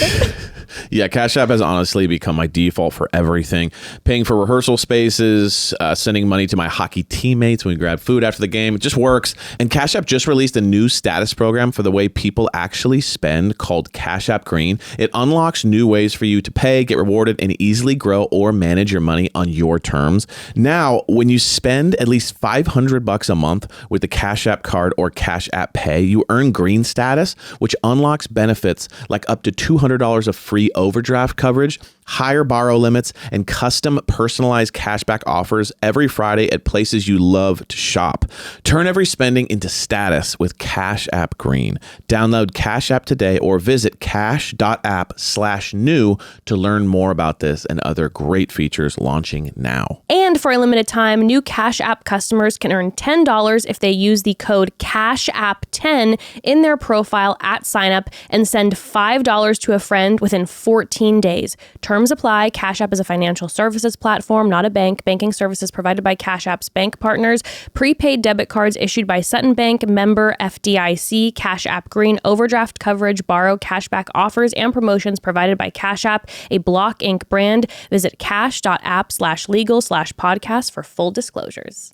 Yeah, Cash App has honestly become my default for everything. Paying for rehearsal spaces, sending money to my hockey teammates when we grab food after the game. It just works. And Cash App just released a new status program for the way people actually spend called Cash App Green. It unlocks new ways for you to pay, get rewarded, and easily grow or manage your money on your terms. Now, when you spend at least $500 a month with the Cash App card or Cash App Pay, you earn green status, which unlocks benefits like up to $200 of free overdraft coverage, higher borrow limits, and custom personalized cashback offers every Friday at places you love to shop. Turn every spending into status with Cash App Green. Download Cash App today or visit cash.app/new to learn more about this and other great features launching now. And for a limited time, new Cash App customers can earn $10 if they use the code CASHAPP10 in their profile at signup and send $5 to a friend within 14 days. Terms apply. Cash App is a financial services platform, not a bank. Banking services provided by Cash App's bank partners. Prepaid debit cards issued by Sutton Bank, member FDIC. Cash App Green overdraft coverage, borrow, cashback offers, and promotions provided by Cash App, a Block Inc. brand. Visit cash.app/legal/podcast for full disclosures.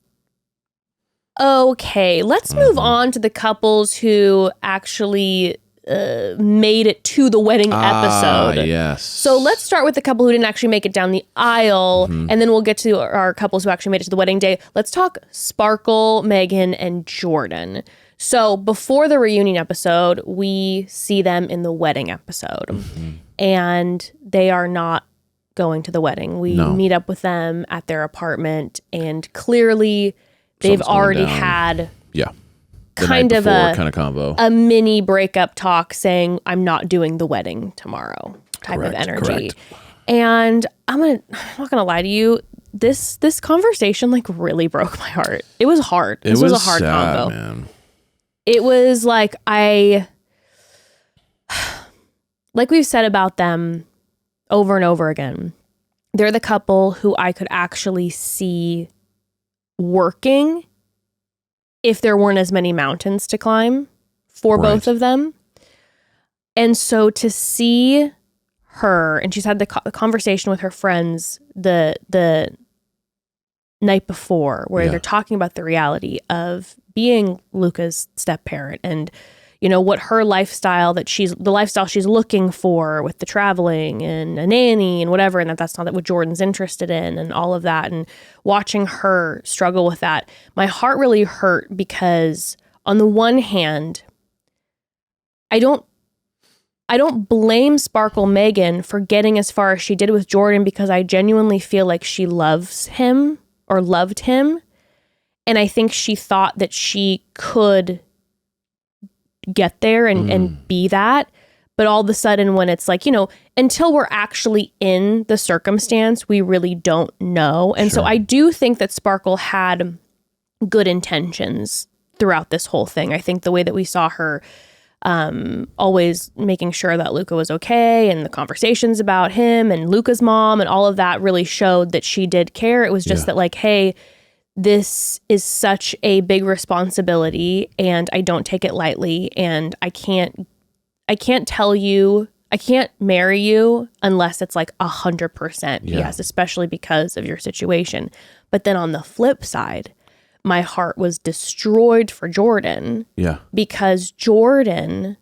Okay, let's move on to the couples who actually made it to the wedding episode. Yes. So let's start with the couple who didn't actually make it down the aisle, and then we'll get to our couples who actually made it to the wedding day. Let's talk Sparkle, Megan, and Jordan. So before the reunion episode, we see them in the wedding episode, and they are not going to the wedding. We meet up with them at their apartment, and clearly they've already had kind of a combo, a mini breakup talk saying, I'm not doing the wedding tomorrow type of energy. Correct. And I'm not gonna lie to you, this conversation like really broke my heart. It was hard. This was a hard combo. Man. It was like like we've said about them over and over again, they're the couple who I could actually see working if there weren't as many mountains to climb for both of them. And so to see her, and she's had the conversation with her friends the night before where they're talking about the reality of being Luca's step parent and, you know, what her lifestyle the lifestyle she's looking for with the traveling and a nanny and whatever, and that's not what Jordan's interested in and all of that. And watching her struggle with that, my heart really hurt because on the one hand, I don't blame Sparkle Megan for getting as far as she did with Jordan because I genuinely feel like she loves him or loved him. And I think she thought that she could get there and be that. But all of a sudden when it's like, you know, until we're actually in the circumstance, we really don't know. And so I do think that Sparkle had good intentions throughout this whole thing. I think the way that we saw her always making sure that Luca was okay and the conversations about him and Luca's mom and all of that really showed that she did care. It was just that like, hey, this is such a big responsibility and I don't take it lightly, and I can't tell you, I can't marry you unless it's like 100% yes, especially because of your situation. But then on the flip side, my heart was destroyed for Jordan. Yeah. Because Jordan,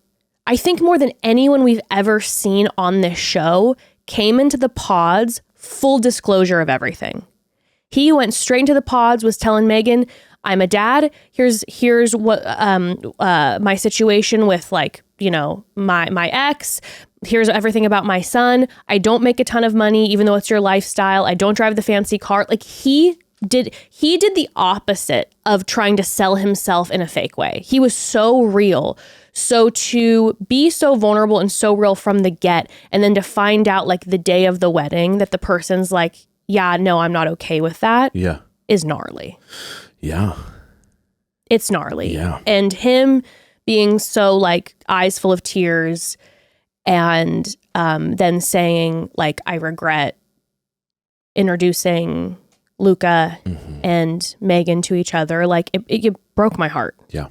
I think more than anyone we've ever seen on this show, came into the pods, full disclosure of everything. He went straight into the pods, was telling Megan, I'm a dad. Here's what my situation with, like, you know, my ex. Here's everything about my son. I don't make a ton of money, even though it's your lifestyle. I don't drive the fancy car. Like, he did the opposite of trying to sell himself in a fake way. He was so real. So to be so vulnerable and so real from the get, and then to find out like the day of the wedding that the person's like, yeah, no, I'm not okay with that. Yeah. Is gnarly. Yeah. It's gnarly. Yeah. And him being so like eyes full of tears and then saying like, I regret introducing Luca and Megan to each other. Like it broke my heart. Yeah.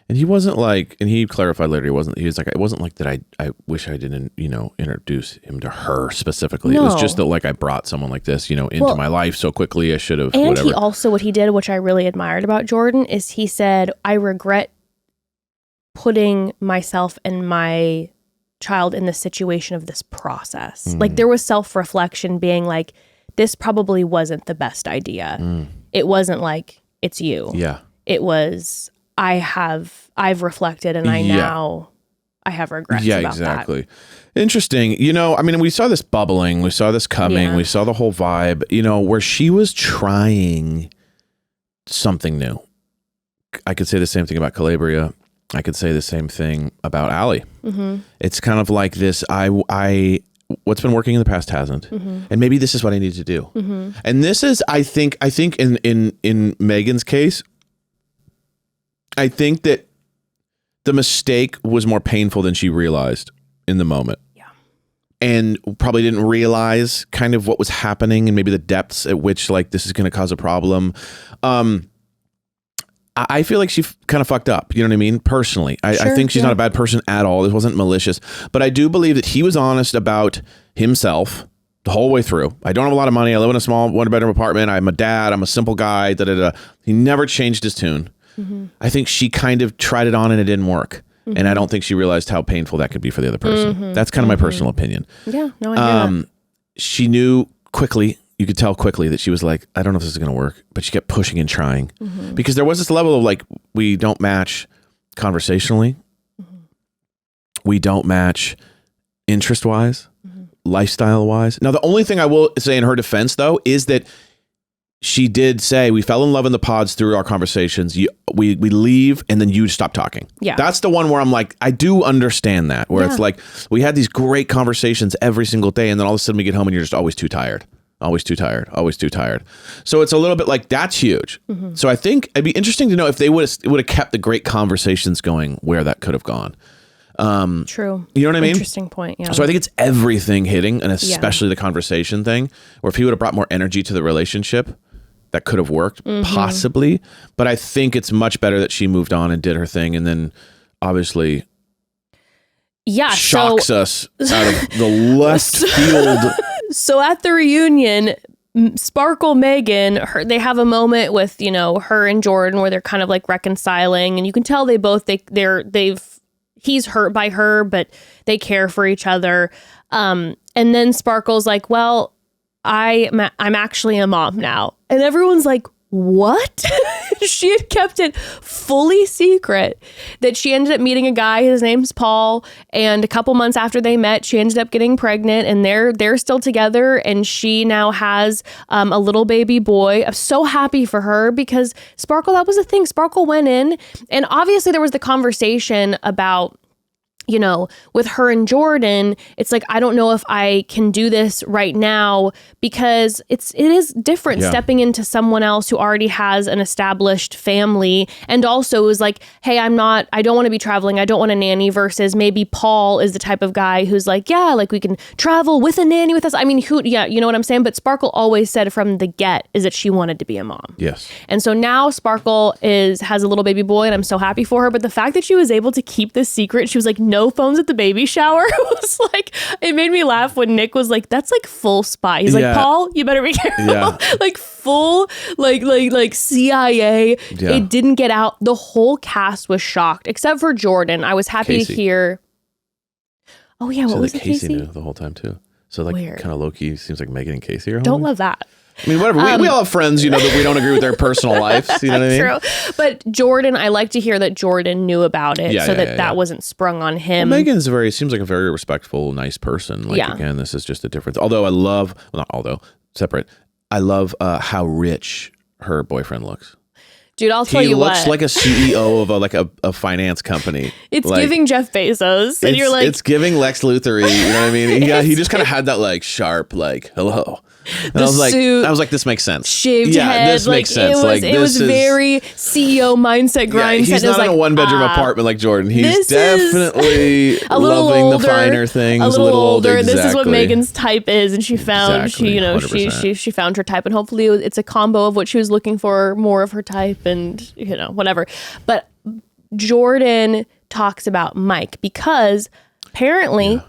And he wasn't like, and he clarified later, he was like, it wasn't like that I wish I didn't, you know, introduce him to her specifically. No. It was just that like I brought someone like this, you know, into my life so quickly I should have, and whatever. He also, what he did, which I really admired about Jordan, is he said, I regret putting myself and my child in the situation of this process. Like there was self-reflection being like, this probably wasn't the best idea. It wasn't like, it's you. Yeah. It was, I've reflected and I have regrets about that. Yeah, exactly. Interesting. You know, I mean, we saw this bubbling, we saw this coming, we saw the whole vibe, you know, where she was trying something new. I could say the same thing about Kalybriah. I could say the same thing about Allie. It's kind of like this, what's been working in the past hasn't. And maybe this is what I need to do. And this is, I think in Megan's case, I think that the mistake was more painful than she realized in the moment. Yeah. And probably didn't realize kind of what was happening and maybe the depths at which like this is going to cause a problem. I feel like she kind of fucked up. You know what I mean? Personally, I think she's not a bad person at all. This wasn't malicious, but I do believe that he was honest about himself the whole way through. I don't have a lot of money. I live in a small 1-bedroom apartment. I'm a dad. I'm a simple guy. He never changed his tune. I think she kind of tried it on and it didn't work. And I don't think she realized how painful that could be for the other person. That's kind of my personal opinion. Yeah, no, I hear that. She knew quickly, you could tell quickly that she was like, I don't know if this is going to work, but she kept pushing and trying because there was this level of like, we don't match conversationally. We don't match interest-wise, lifestyle-wise. Now, the only thing I will say in her defense though, is that she did say, we fell in love in the pods through our conversations. We leave and then you stop talking. Yeah. That's the one where I'm like, I do understand that. Where it's like, we had these great conversations every single day. And then all of a sudden we get home and you're just always too tired. Always too tired. Always too tired. So it's a little bit like, that's huge. So I think it'd be interesting to know if they would have kept the great conversations going, where that could have gone. True. You know what I mean? Interesting point. Yeah. So I think it's everything hitting, and especially the conversation thing, or if he would have brought more energy to the relationship, that could have worked possibly. But I think it's much better that she moved on and did her thing, and then obviously shocks us out of the left field. So at the reunion, Sparkle, Megan, they have a moment with, you know, her and Jordan where they're kind of like reconciling, and you can tell he's hurt by her, but they care for each other. And then Sparkle's like, well, I'm actually a mom now. And everyone's like, what? She had kept it fully secret that she ended up meeting a guy. His name's Paul. And a couple months after they met, she ended up getting pregnant, and they're still together. And she now has a little baby boy. I'm so happy for her because Sparkle, that was the thing. Sparkle went in, and obviously there was the conversation about you know, with her and Jordan, it's like, I don't know if I can do this right now because it is different stepping into someone else who already has an established family. And also is like, hey, I don't want to be traveling. I don't want a nanny versus maybe Paul is the type of guy who's like, yeah, like we can travel with a nanny with us. I mean, you know what I'm saying? But Sparkle always said from the get is that she wanted to be a mom. Yes. And so now Sparkle has a little baby boy and I'm so happy for her. But the fact that she was able to keep this secret, she was like, no phones at the baby shower was like, it made me laugh when Nick was like, that's like full spy. He's like, Paul, you better be careful. Yeah. Like full, like CIA. Yeah. It didn't get out. The whole cast was shocked except for Jordan. I was happy to hear. Oh yeah. What was it? Kacie knew the whole time too. So like kind of low-key seems like Megan and Kacie are Don't love that. I mean, whatever. We all have friends, you know, that we don't agree with their personal lives. You know what I mean? True. But Jordan, I like to hear that Jordan knew about it that wasn't sprung on him. Well, Megan's seems like a very respectful, nice person. Like, again, this is just a difference. Although separate. I love how rich her boyfriend looks. Dude, I'll tell you what. He looks like a CEO of a finance company. It's like, giving Jeff Bezos. And you're like. It's giving Lex Luthor. You know what I mean? He just kind of had that like sharp, like, hello. And I was like, this makes sense. Shaved head. This makes sense. It was very CEO mindset grind. He's not in a one-bedroom apartment like Jordan. He's definitely loving the finer things. A little older. Exactly. This is what Megan's type is, and she found she found her type, and hopefully it's a combo of what she was looking for, more of her type, and whatever. But Jordan talks about Mike because apparently.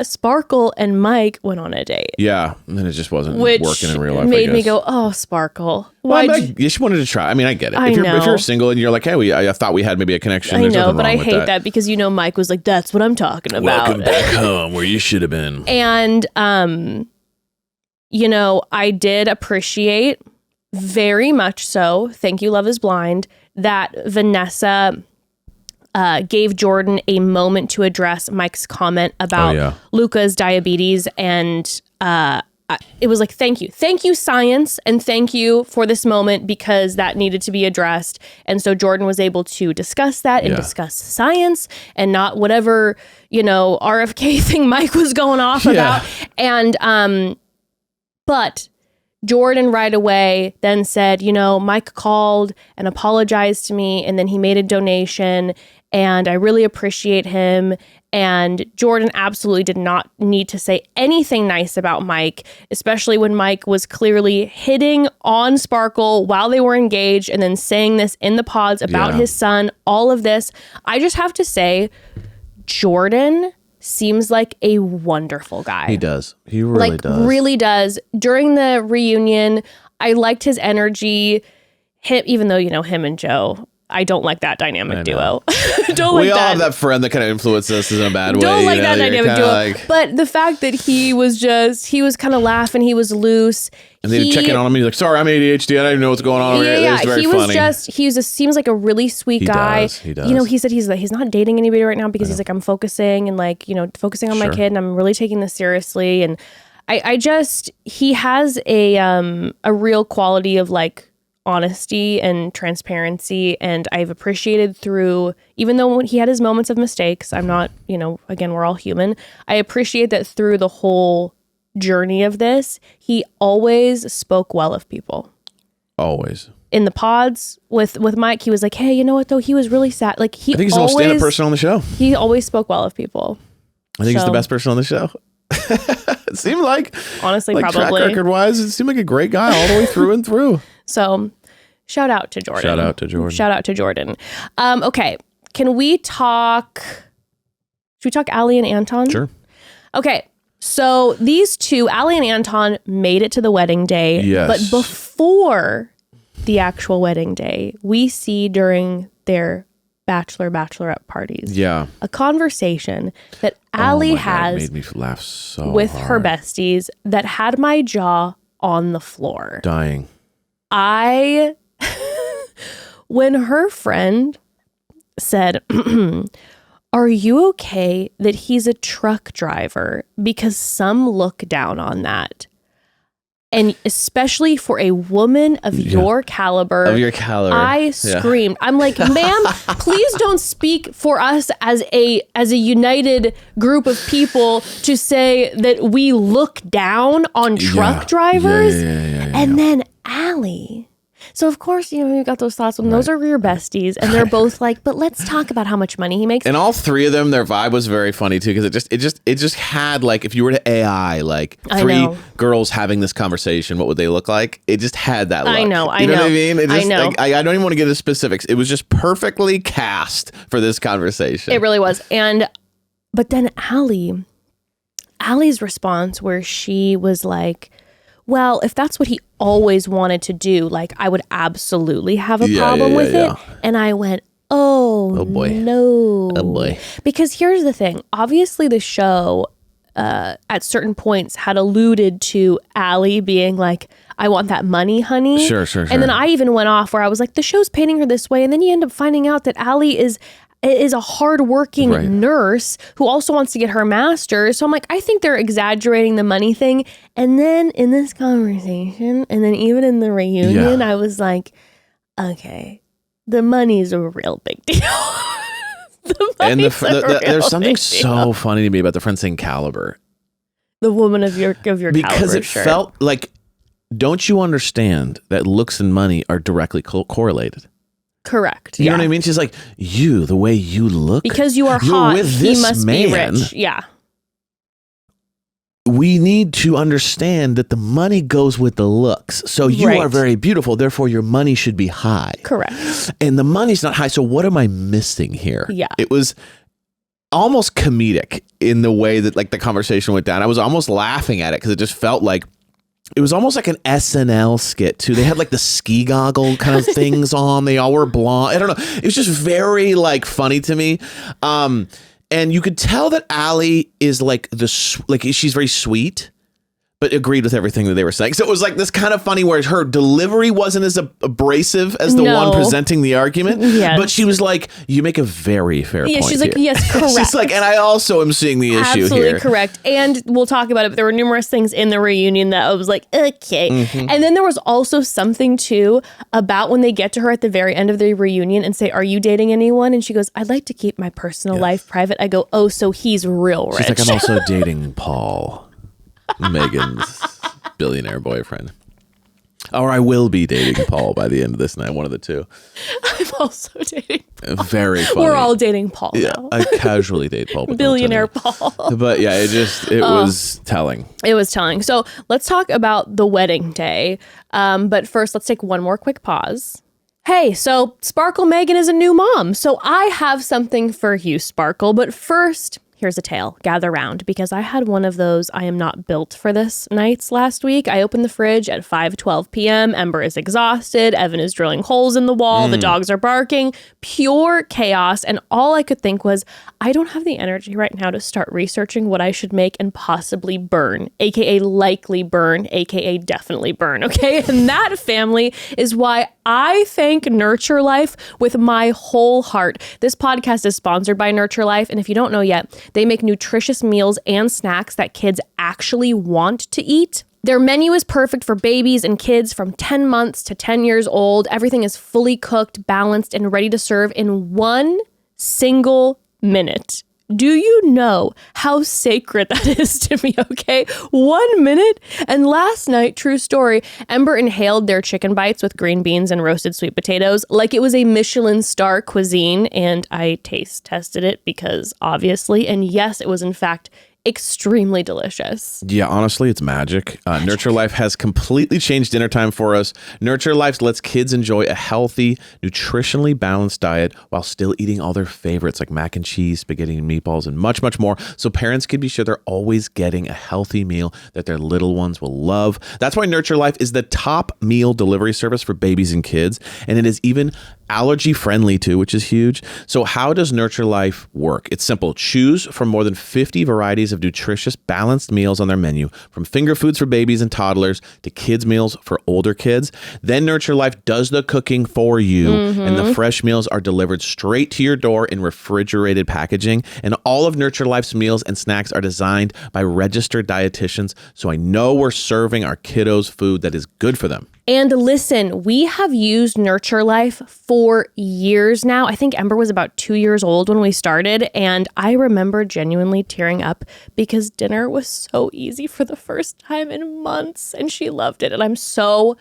Sparkle and Mike went on a date. Yeah, and then it just wasn't working in real life. Made me go, oh, Sparkle. She wanted to try. I mean, I get it. If you're single and you're like, hey, I thought we had maybe a connection. I know, but I hate that because Mike was like, that's what I'm talking about. Welcome back home where you should have been. And I did appreciate very much so. Thank you, Love is Blind. That Vanessa gave Jordan a moment to address Mike's comment about Luca's diabetes. And it was like, thank you, science. And thank you for this moment because that needed to be addressed. And so Jordan was able to discuss that and discuss science and not whatever, RFK thing Mike was going off about. And, but Jordan right away then said, Mike called and apologized to me and then he made a donation and I really appreciate him. And Jordan absolutely did not need to say anything nice about Mike, especially when Mike was clearly hitting on Sparkle while they were engaged and then saying this in the pods about his son, all of this. I just have to say, Jordan seems like a wonderful guy. He does. He really does. Really does. During the reunion, I liked his energy. Even though, him and Joe, I don't like that dynamic duo. We all have that friend that kind of influences us in a bad way. Don't like that dynamic duo. But the fact that he was kind of laughing, he was loose. And then check in on him. He's like, sorry, I'm ADHD. I don't even know what's going on. Yeah, it's very funny. Seems like a really sweet guy. He does. He said he's not dating anybody right now because he's like, I'm focusing and focusing on my kid and I'm really taking this seriously. And he has a real quality of honesty and transparency, and I've appreciated through, even though he had his moments of mistakes, I'm not, again, we're all human. I appreciate that through the whole journey of this, he always spoke well of people. Always. In the pods with Mike, he was like, hey, you know what though? He was really sad. I think he's the most stand-up person on the show. He always spoke well of people. I think he's the best person on the show. It seemed like, honestly, probably track record wise, it seemed like a great guy all the way through and through. So shout out to Jordan. Shout out to Jordan. Okay. Should we talk Allie and Anton? Sure. Okay. So these two, Allie and Anton, made it to the wedding day. Yes. But before the actual wedding day, we see during their bachelorette parties. Yeah. A conversation that Allie has made me laugh so with hard. her besties that had my jaw on the floor. Dying. When her friend said, are you okay that he's a truck driver? Because some look down on that. And especially for a woman of your caliber. Of your caliber. I screamed. I'm like, ma'am, please don't speak for us as a united group of people to say that we look down on truck drivers. And then Allie. So of course, you got those thoughts when those are your besties, and they're both like, but let's talk about how much money he makes. And all three of them, their vibe was very funny too, because it just had, like, if you were to AI like three girls having this conversation, what would they look like? It just had that look. I know what I mean? I know. I don't even want to get into specifics. It was just perfectly cast for this conversation. It really was. But then Allie's response, where she was like, well, if that's what he always wanted to do, like, I would absolutely have a problem with it. And I went, oh boy. No. Oh boy. Because here's the thing. Obviously, the show at certain points had alluded to Allie being like, I want that money, honey. Sure. And then I even went off where I was like, the show's painting her this way. And then you end up finding out that Allie is a hardworking nurse who also wants to get her master's. So I'm like, I think they're exaggerating the money thing. And then in this conversation, and then even in the reunion, I was like, okay, the money's a real big deal. There's something so funny to me about the friend saying caliber. The woman of your caliber. Because it felt like, don't you understand that looks and money are directly correlated? Correct. You know what I mean? She's like, the way you look. Because you are hot, he must be rich. Yeah. We need to understand that the money goes with the looks. So you are very beautiful. Therefore, your money should be high. Correct. And the money's not high. So what am I missing here? Yeah. It was almost comedic in the way that, like, the conversation went down. I was almost laughing at it because it just felt like, it was almost like an SNL skit too. They had like the ski goggle kind of things on. They all were blonde. I don't know. It was just very, like, funny to me. And you could tell that Allie is like she's very sweet, but agreed with everything that they were saying. So it was like this kind of funny where her delivery wasn't as abrasive as the one presenting the argument. Yes. But she was like, you make a very fair point. She's like, yes, correct. She's like, and I also am seeing the issue here. Absolutely correct. And we'll talk about it, but there were numerous things in the reunion that I was like, okay. Mm-hmm. And then there was also something too about when they get to her at the very end of the reunion and say, are you dating anyone? And she goes, I'd like to keep my personal life private. I go, oh, so he's real rich. She's like, I'm also dating Paul. Megan's billionaire boyfriend. Or I will be dating Paul by the end of this night. One of the two. I'm also dating Paul. Very funny. We're all dating Paul now. I casually date Paul. But billionaire Paul. But yeah, it was telling. It was telling. So let's talk about the wedding day. But first, let's take one more quick pause. Hey, so Sparkle Megan is a new mom. So I have something for you, Sparkle. But first, here's a tale. Gather round, because I had one of those I am not built for this nights last week. I opened the fridge at 5:12 p.m. Ember is exhausted. Evan is drilling holes in the wall. The dogs are barking. Pure chaos. And all I could think was, I don't have the energy right now to start researching what I should make and possibly burn, aka likely burn, aka definitely burn. Okay. And that, family, is why I thank Nurture Life with my whole heart. This podcast is sponsored by Nurture Life. And if you don't know yet, they make nutritious meals and snacks that kids actually want to eat. Their menu is perfect for babies and kids from 10 months to 10 years old. Everything is fully cooked, balanced, and ready to serve in 1 single minute. Do you know how sacred that is to me, okay? 1 minute? And last night, true story, Ember inhaled their chicken bites with green beans and roasted sweet potatoes like it was a Michelin star cuisine, and I taste tested it because obviously, and yes, it was in fact extremely delicious. Yeah, honestly, it's magic. Nurture Life has completely changed dinner time for us. Nurture Life lets kids enjoy a healthy, nutritionally balanced diet while still eating all their favorites like mac and cheese, spaghetti and meatballs, and much, much more. So parents can be sure they're always getting a healthy meal that their little ones will love. That's why Nurture Life is the top meal delivery service for babies and kids. And it is even allergy friendly too, which is huge. So how does Nurture Life work? It's simple. Choose from more than 50 varieties of nutritious, balanced meals on their menu, from finger foods for babies and toddlers to kids meals for older kids. Then Nurture Life does the cooking for you, and the fresh meals are delivered straight to your door in refrigerated packaging. And all of Nurture Life's meals and snacks are designed by registered dietitians, so I know we're serving our kiddos food that is good for them. And listen, we have used Nurture Life for years now. I think Ember was about 2 years old when we started, and I remember genuinely tearing up because dinner was so easy for the first time in months, and she loved it. And I'm so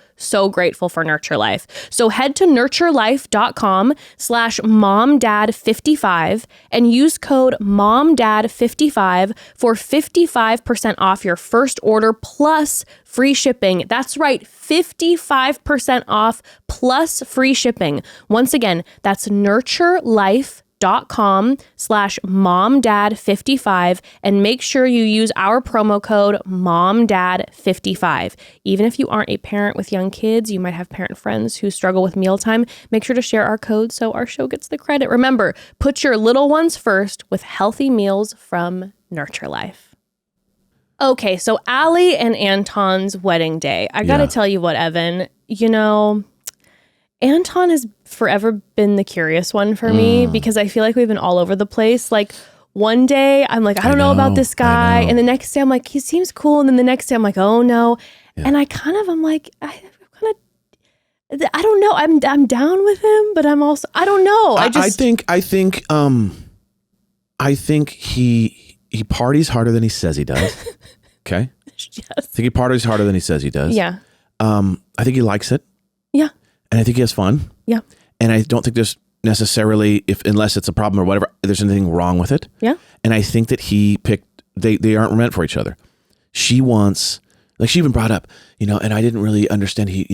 grateful for Nurture Life. So head to nurturelife.com/momdad55 and use code momdad55 for 55% off your first order plus free shipping. That's right, 55% off plus free shipping. Once again, that's nurturelife.com/momdad55 and make sure you use our promo code momdad55. Even if you aren't a parent with young kids, you might have parent friends who struggle with mealtime. Make sure to share our code so our show gets the credit. Remember, put your little ones first with healthy meals from Nurture Life. Okay, so Allie and Anton's wedding day. I gotta tell you what, Evan, Anton has forever been the curious one for me because I feel like we've been all over the place. Like one day I'm like, I don't know about this guy. And the next day I'm like, he seems cool. And then the next day I'm like, oh no. Yeah. And I don't know. I'm down with him, but I'm also, I don't know. I think he parties harder than he says he does. Okay. Yes. I think he parties harder than he says he does. Yeah. I think he likes it. Yeah. And I think he has fun. Yeah. And I don't think there's necessarily, unless it's a problem or whatever, there's anything wrong with it. Yeah. And I think that he picked, they aren't meant for each other. She wants, like she even brought up, and I didn't really understand he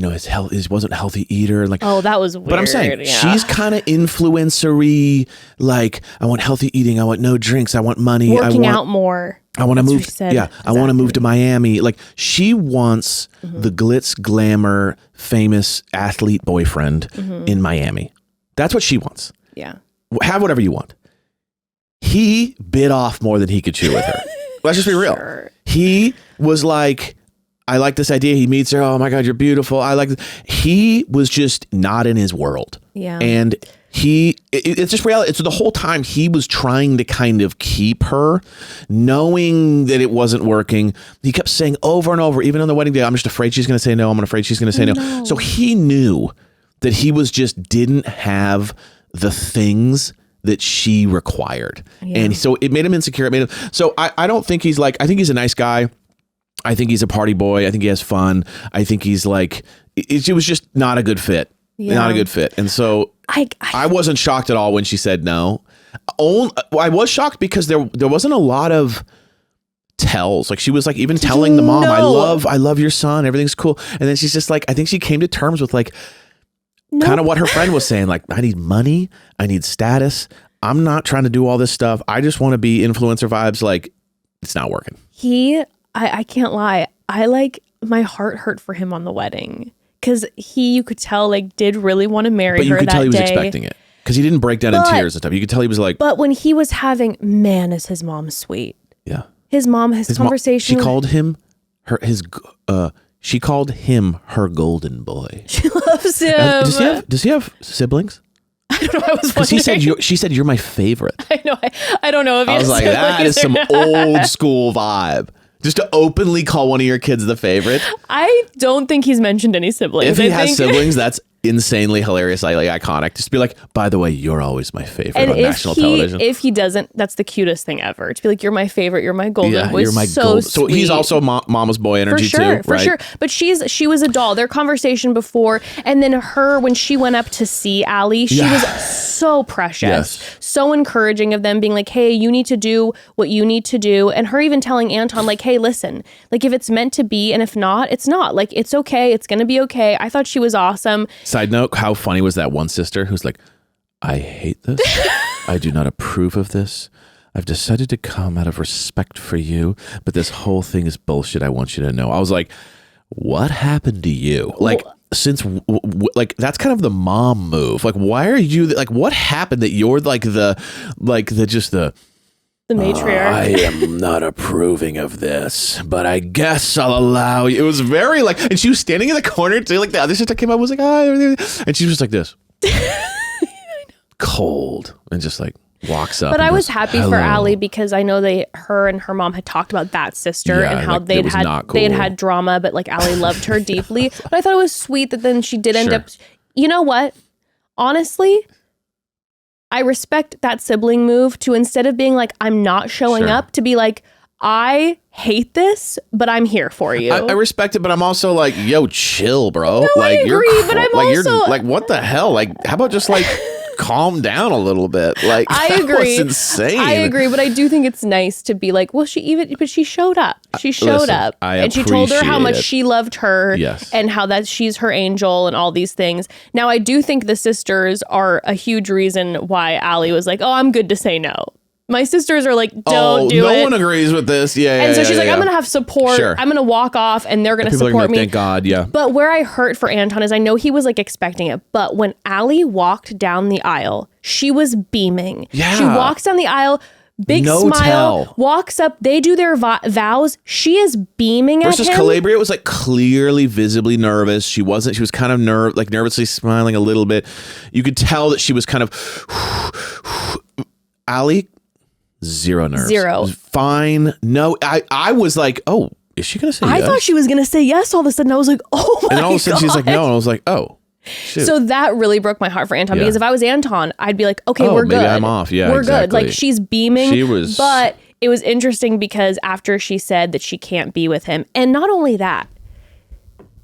wasn't a healthy eater. Like, oh, that was weird. But I'm saying she's kind of influencery. Like, I want healthy eating. I want no drinks. I want money. Working out more. I want to move. Yeah. Exactly. I want to move to Miami. Like she wants the glitz, glamour, famous athlete boyfriend in Miami. That's what she wants. Yeah. Have whatever you want. He bit off more than he could chew with her. Let's just be real. Sure. He was like, I like this idea. He meets her. Oh my God, you're beautiful. I like this. He was just not in his world. Yeah. And it's just reality. It's the whole time he was trying to kind of keep her, knowing that it wasn't working. He kept saying over and over, even on the wedding day, I'm just afraid she's going to say no. I'm afraid she's going to say no. So he knew that he didn't have the things that she required. Yeah. And so it made him insecure. I don't think he's like, I think he's a nice guy. I think he's a party boy. I think he has fun. I think he's like, it was just not a good fit. Yeah. Not a good fit. And so I wasn't shocked at all when she said no. I was shocked because there wasn't a lot of tells. Like she was like even telling the mom, I love your son. Everything's cool. And then she's just like, I think she came to terms with like kind of what her friend was saying. Like, I need money. I need status. I'm not trying to do all this stuff. I just want to be influencer vibes. Like it's not working. I can't lie. My heart hurt for him on the wedding. Because you could tell, like, did really want to marry her that day. But you could tell he was expecting it. Because he didn't break down in tears and stuff. You could tell he was like... But when he was having... Man, is his mom sweet. Yeah. His conversation... She called him she called him her golden boy. She loves him. Does he have siblings? I don't know. I was wondering. She said, you're my favorite. I know. I don't know if I was like, that is some old school vibe. Just to openly call one of your kids the favorite. I don't think he's mentioned any siblings. If he has siblings, that's insanely hilarious, like iconic. Just be like, by the way, you're always my favorite on national television. If he doesn't, that's the cutest thing ever. To be like, you're my favorite, you're my golden boy. You're my so sweet. He's also mama's boy energy too, for right? sure. But she was a doll. Their conversation before, and then when she went up to see Allie, she was so precious, so encouraging of them, being like, hey, you need to do what you need to do, and her even telling Anton like, hey, listen, like if it's meant to be, and if not, it's not. Like it's okay. It's gonna be okay. I thought she was awesome. Side note, how funny was that one sister who's like, I hate this. I do not approve of this. I've decided to come out of respect for you, but this whole thing is bullshit. I want you to know. I was like, what happened to you? Like, since like that's kind of the mom move. Like, why are you like? What happened that you're like the matriarch? I am not approving of this, but I guess I'll allow you. It was very like, and she was standing in the corner too. Like the other sister came up, was like, and she was just like this, cold, and just like walks up. But I was goes, happy for Allie because I know her and her mom had talked about that sister and how like, they had had drama, but like Allie loved her deeply. But I thought it was sweet that then she did end up. You know what? Honestly, I respect that sibling move to, instead of being like, I'm not showing up, to be like, I hate this, but I'm here for you. I respect it, but I'm also like, yo, chill, bro. No, like, I agree, but I'm like, also you're like, what the hell? Like, how about just like calm down a little bit? Like, I agree. That was insane. I agree, but I do think it's nice to be like, well, but she showed up. She showed up, and she told her how much she loved her, and how that she's her angel, and all these things. Now, I do think the sisters are a huge reason why Allie was like, oh, I'm good to say no. My sisters are like, don't do it. No one agrees with this. And so she's like, I'm going to have support. Sure. I'm going to walk off and they're going to support me. Thank God, yeah. But where I hurt for Anton is I know he was like expecting it. But when Allie walked down the aisle, she was beaming. Yeah. She walks down the aisle, big smile, walks up. They do their vows. She is beaming at him. Versus Kalybriah was like clearly visibly nervous. She was kind of nervously smiling a little bit. You could tell that she was kind of Allie, zero nerves. Zero. It was fine. No, I was like, oh, is she going to say yes? I thought she was going to say yes all of a sudden. I was like, oh my God. And then all of a sudden she's like, no. And I was like, oh, shoot. So that really broke my heart for Anton, because if I was Anton, I'd be like, okay, we're good. Maybe I'm off. Yeah, we're good. Like, she's beaming. She was. But it was interesting because after she said that she can't be with him, and not only that,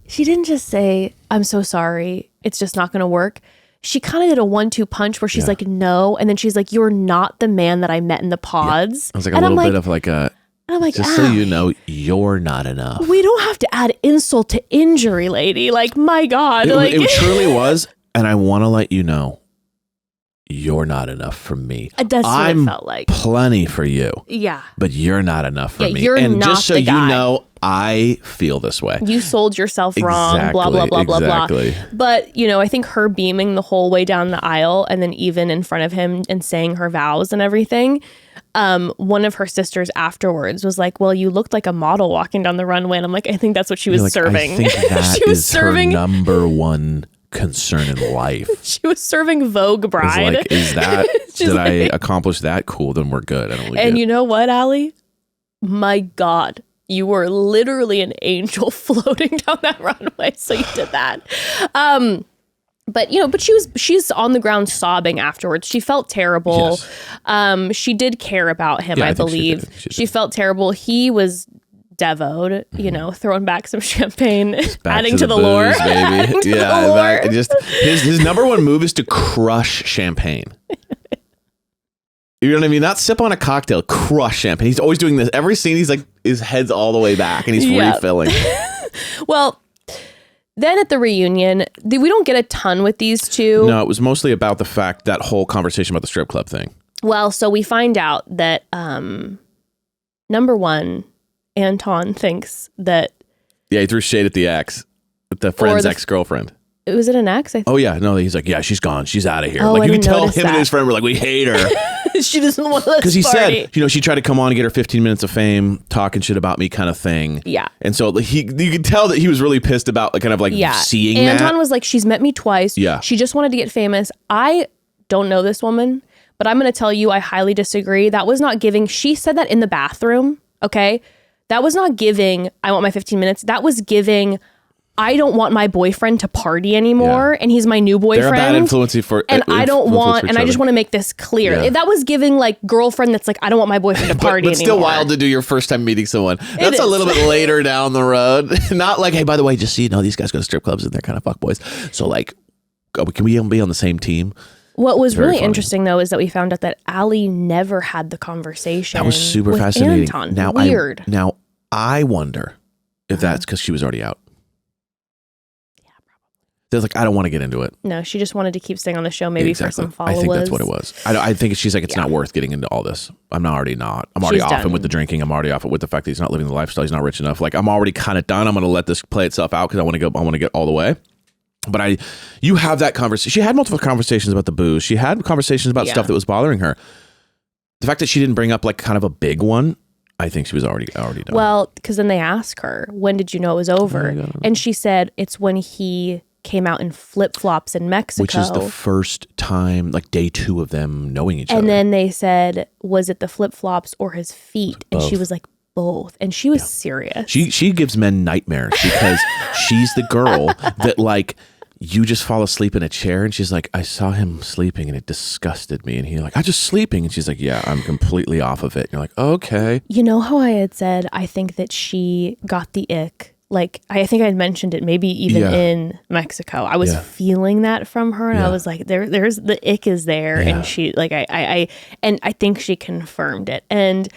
she didn't just say, I'm so sorry, it's just not going to work. She kind of did a 1-2 punch where she's like, no. And then she's like, you're not the man that I met in the pods. I was like, a little bit of like a, and I'm like, just so you know, you're not enough. We don't have to add insult to injury, lady. Like, my God. It truly was. And I want to let you know, you're not enough for me. That's what it felt like. Plenty for you. Yeah. But you're not enough for me. You're and not just so the guy. you know, I feel this way. You sold yourself wrong, blah, blah, blah, blah, blah. But, you know, I think her beaming the whole way down the aisle and then even in front of him and saying her vows and everything, one of her sisters afterwards was like, well, you looked like a model walking down the runway. And I'm like, I think that's what she was serving. I think that she was is serving her number one concern in life. She was serving Vogue Bride. Like, is that, did I accomplish that? Cool, then we're good. I don't and you know what, Allie? My God. You were literally an angel floating down that runway. So you did that. But you know, she's on the ground sobbing afterwards. She felt terrible. Yes. She did care about him, I believe. She felt terrible. He was devoed, you know, throwing back some champagne, adding to the lore. Baby. Yeah, just his number one move is to crush champagne. You know what I mean? Not sip on a cocktail, crush champagne. He's always doing this. Every scene, he's like, his head's all the way back and he's refilling. Well, then at the reunion, we don't get a ton with these two. No, it was mostly about the fact, that whole conversation about the strip club thing. Well, so we find out that, number one, Anton thinks that... Yeah, he threw shade at the ex, at the friend's ex-girlfriend. Was it an ex? Oh, yeah. No, he's like, yeah, she's gone. She's out of here. Oh, like, you can tell him and his friend were like, we hate her. She doesn't want to because he said, you know, she tried to come on and get her 15 minutes of fame, talking shit about me kind of thing. Yeah. And so you could tell that he was really pissed about kind of like seeing that. Anton was like, she's met me twice. Yeah. She just wanted to get famous. I don't know this woman, but I'm going to tell you, I highly disagree. That was not giving. She said that in the bathroom. Okay. That was not giving, I want my 15 minutes. That was giving, I don't want my boyfriend to party anymore, and he's my new boyfriend. They're a bad influence for, and I don't want, and I just want to make this clear. Yeah. That was giving like girlfriend that's like, I don't want my boyfriend to party but anymore. still wild to do your first time meeting someone. That's a little bit later down the road. Not like, hey, by the way, just so you know, these guys go to strip clubs and they're kind of fuckboys. So like, can we even be on the same team? What was really interesting, though, is that we found out that Allie never had the conversation. That was super fascinating. Anton. Now, Weird. I wonder if that's because she was already out. Yeah, probably. They're like, I don't want to get into it. No, she just wanted to keep staying on the show, maybe for some followers. I think that's what it was. I think she's like, it's not worth getting into all this. I'm already off him with the drinking. I'm already off it with the fact that he's not living the lifestyle. He's not rich enough. Like, I'm already kind of done. I'm going to let this play itself out because I want to get all the way. But you have that conversation. She had multiple conversations about the booze. She had conversations about stuff that was bothering her. The fact that she didn't bring up like kind of a big one, I think she was already done. Well, because then they ask her, when did you know it was over? And she said, it's when he came out in flip-flops in Mexico. Which is the first time, like day 2 of them knowing each other. And then they said, was it the flip-flops or his feet? And she was like, both. And she was serious. She gives men nightmares because she's the girl that like, you just fall asleep in a chair and she's like, I saw him sleeping and it disgusted me. And he's like, I'm just sleeping. And she's like, yeah, I'm completely off of it. And you're like, okay. You know how I had said, I think that she got the ick. Like, I think I had mentioned it maybe even in Mexico. I was feeling that from her. And I was like, there's the ick is there. And she like, I think she confirmed it. And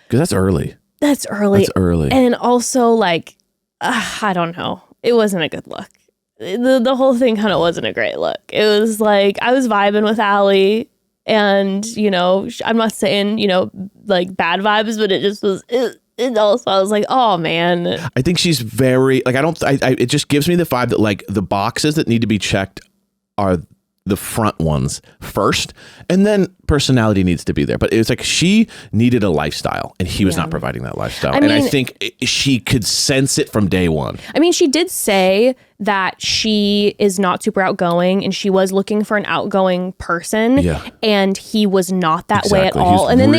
because that's early. That's early. And also like, I don't know. It wasn't a good look. The whole thing kind of wasn't a great look. It was like, I was vibing with Allie and, you know, I'm not saying, you know, like bad vibes, but it just was, it also, I was like, oh man. I think she's very, like, it just gives me the vibe that like the boxes that need to be checked are the front ones first, and then personality needs to be there. But it's like she needed a lifestyle and he was not providing that lifestyle. And I think she could sense it from day one. I mean, she did say that she is not super outgoing and she was looking for an outgoing person. Yeah. And he was not that way at all. And then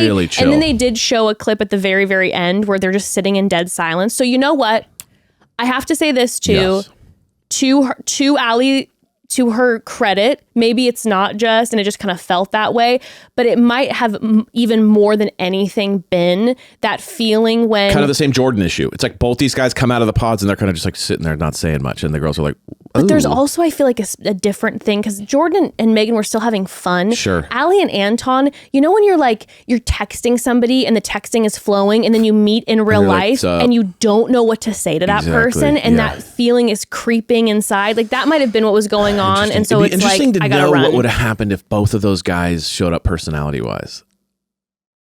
they did show a clip at the very, very end where they're just sitting in dead silence. So you know what? I have to say this too. Yes. To Allie, to her credit, maybe it's not just, and it just kind of felt that way, but it might have even more than anything been that feeling when... Kind of the same Jordan issue. It's like both these guys come out of the pods and they're kind of just like sitting there not saying much. And the girls are like, ooh. But there's also, I feel like, a different thing because Jordan and Megan were still having fun. Sure. Allie and Anton, you know when you're texting somebody and the texting is flowing and then you meet in real life and you don't know what to say to that person and that feeling is creeping inside. Like that might have been what was going on. And so it's like, I gotta run. What would have happened if both of those guys showed up personality wise?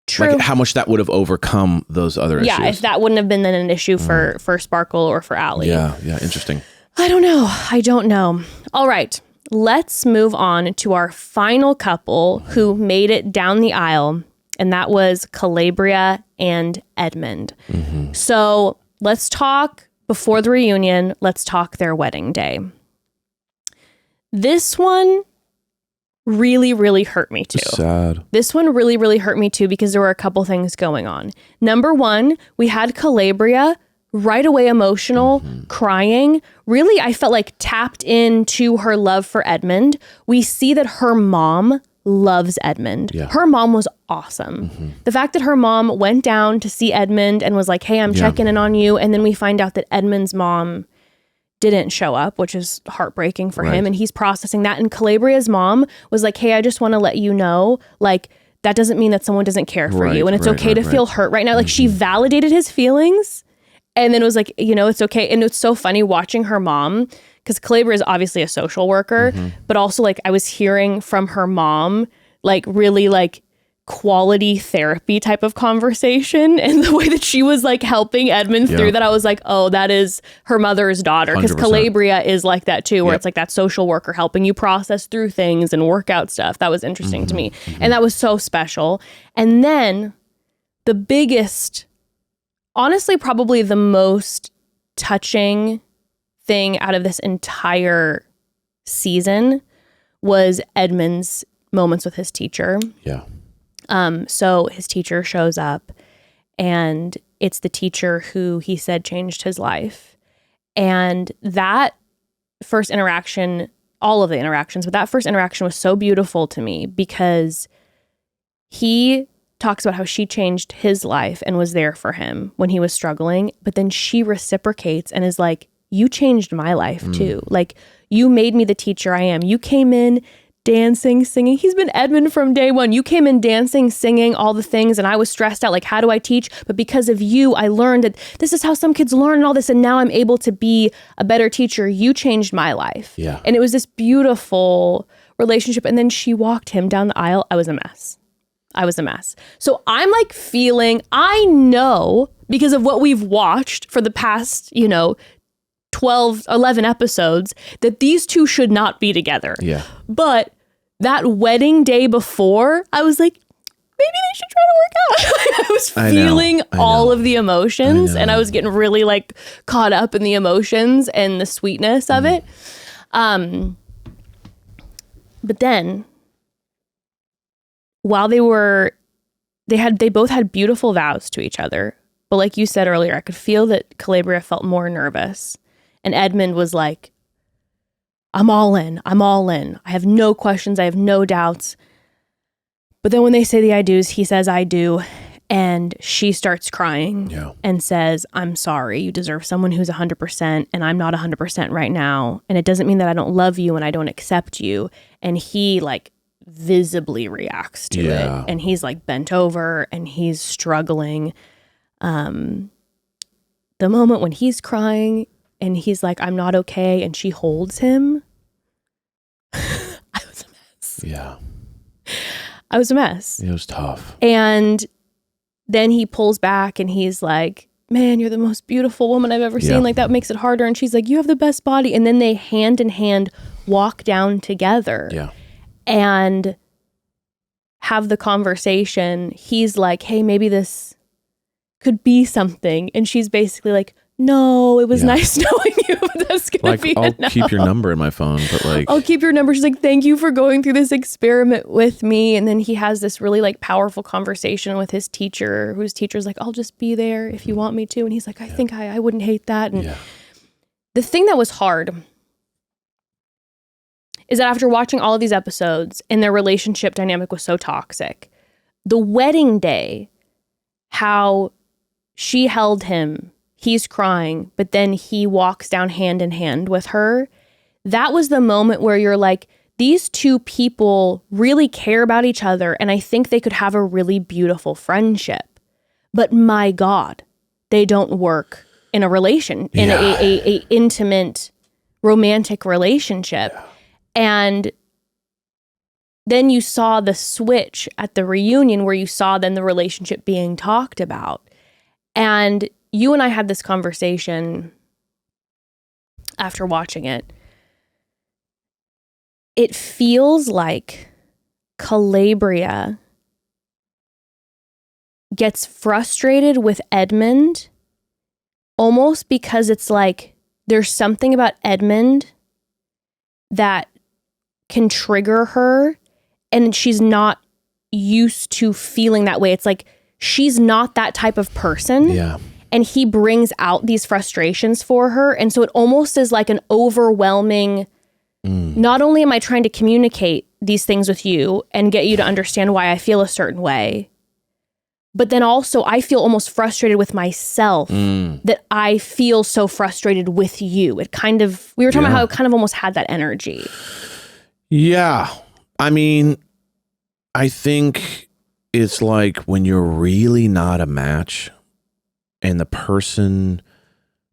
True. Like how much that would have overcome those other issues. Yeah, if that wouldn't have been then an issue for Sparkle or for Allie. Yeah, interesting. I don't know. All right, let's move on to our final couple who made it down the aisle, and that was Kalybriah and Edmond. Mm-hmm. So let's talk before the reunion. Let's talk their wedding day. This one really, really hurt me too. Sad. This one really, really hurt me too because there were a couple things going on. Number one, we had Kalybriah right away emotional, crying. Really, I felt like tapped into her love for Edmond. We see that her mom loves Edmond. Yeah. Her mom was awesome. Mm-hmm. The fact that her mom went down to see Edmond and was like, hey, I'm checking in on you. And then we find out that Edmond's mom didn't show up, which is heartbreaking for him. And he's processing that. And Kalybriah's mom was like, hey, I just want to let you know, like, that doesn't mean that someone doesn't care for you. And it's okay to feel hurt right now. Like she validated his feelings and then it was like, you know, it's okay. And it's so funny watching her mom because Kalybriah is obviously a social worker, but also like I was hearing from her mom, like really like quality therapy type of conversation, and the way that she was like helping Edmond through that, I was like, oh, that is her mother's daughter, because Kalybriah is like that too, where it's like that social worker helping you process through things and work out stuff. That was interesting to me, and that was so special. And then the biggest, honestly, probably the most touching thing out of this entire season was Edmond's moments with his teacher. Yeah. So his teacher shows up and it's the teacher who he said changed his life. And that first interaction, all of the interactions, but that first interaction was so beautiful to me because he talks about how she changed his life and was there for him when he was struggling. But then she reciprocates and is like, you changed my life too. Like you made me the teacher I am. You came in dancing, singing. He's been Edmond from day one. You came in dancing, singing, all the things, and I was stressed out, like, how do I teach? But because of you, I learned that this is how some kids learn and all this, and now I'm able to be a better teacher. You changed my life. Yeah. And it was this beautiful relationship. And then she walked him down the aisle. I was a mess. So I'm like feeling, I know, because of what we've watched for the past, 12 11 episodes that these two should not be together. Yeah. But that wedding day before, I was like, maybe they should try to work out. I was feeling all of the emotions and I was getting really like caught up in the emotions and the sweetness of it. But then while they both had beautiful vows to each other. But like you said earlier, I could feel that Kalybriah felt more nervous. And Edmond was like, I'm all in. I have no questions. I have no doubts. But then when they say the I do's, he says, I do. And she starts crying and says, I'm sorry. You deserve someone who's 100% and I'm not 100% right now. And it doesn't mean that I don't love you and I don't accept you. And he like visibly reacts to it. And he's like bent over and he's struggling. The moment when he's crying and he's like, I'm not okay. And she holds him. I was a mess. Yeah. I was a mess. It was tough. And then he pulls back and he's like, man, you're the most beautiful woman I've ever seen. Like that makes it harder. And she's like, you have the best body. And then they hand in hand walk down together. Yeah. And have the conversation. He's like, hey, maybe this could be something. And she's basically like, no, it was nice knowing you, but that's going to be I'll enough. keep your number in my phone, but like... I'll keep your number. She's like, thank you for going through this experiment with me. And then he has this really like powerful conversation with his teacher, whose teacher's like, I'll just be there if you want me to. And he's like, I think I wouldn't hate that. And the thing that was hard is that after watching all of these episodes and their relationship dynamic was so toxic, the wedding day, how she held him, he's crying, but then he walks down hand in hand with her. That was the moment where you're like, these two people really care about each other. And I think they could have a really beautiful friendship, but my God, they don't work in a relation, in a intimate romantic relationship. And then you saw the switch at the reunion where you saw then the relationship being talked about. And you and I had this conversation after watching it. It feels like Kalybriah gets frustrated with Edmond almost because it's like there's something about Edmond that can trigger her and she's not used to feeling that way. It's like she's not that type of person. Yeah. And he brings out these frustrations for her. And so it almost is like an overwhelming, not only am I trying to communicate these things with you and get you to understand why I feel a certain way, but then also I feel almost frustrated with myself that I feel so frustrated with you. It kind of, we were talking about how it kind of almost had that energy. Yeah. I mean, I think it's like when you're really not a match and the person,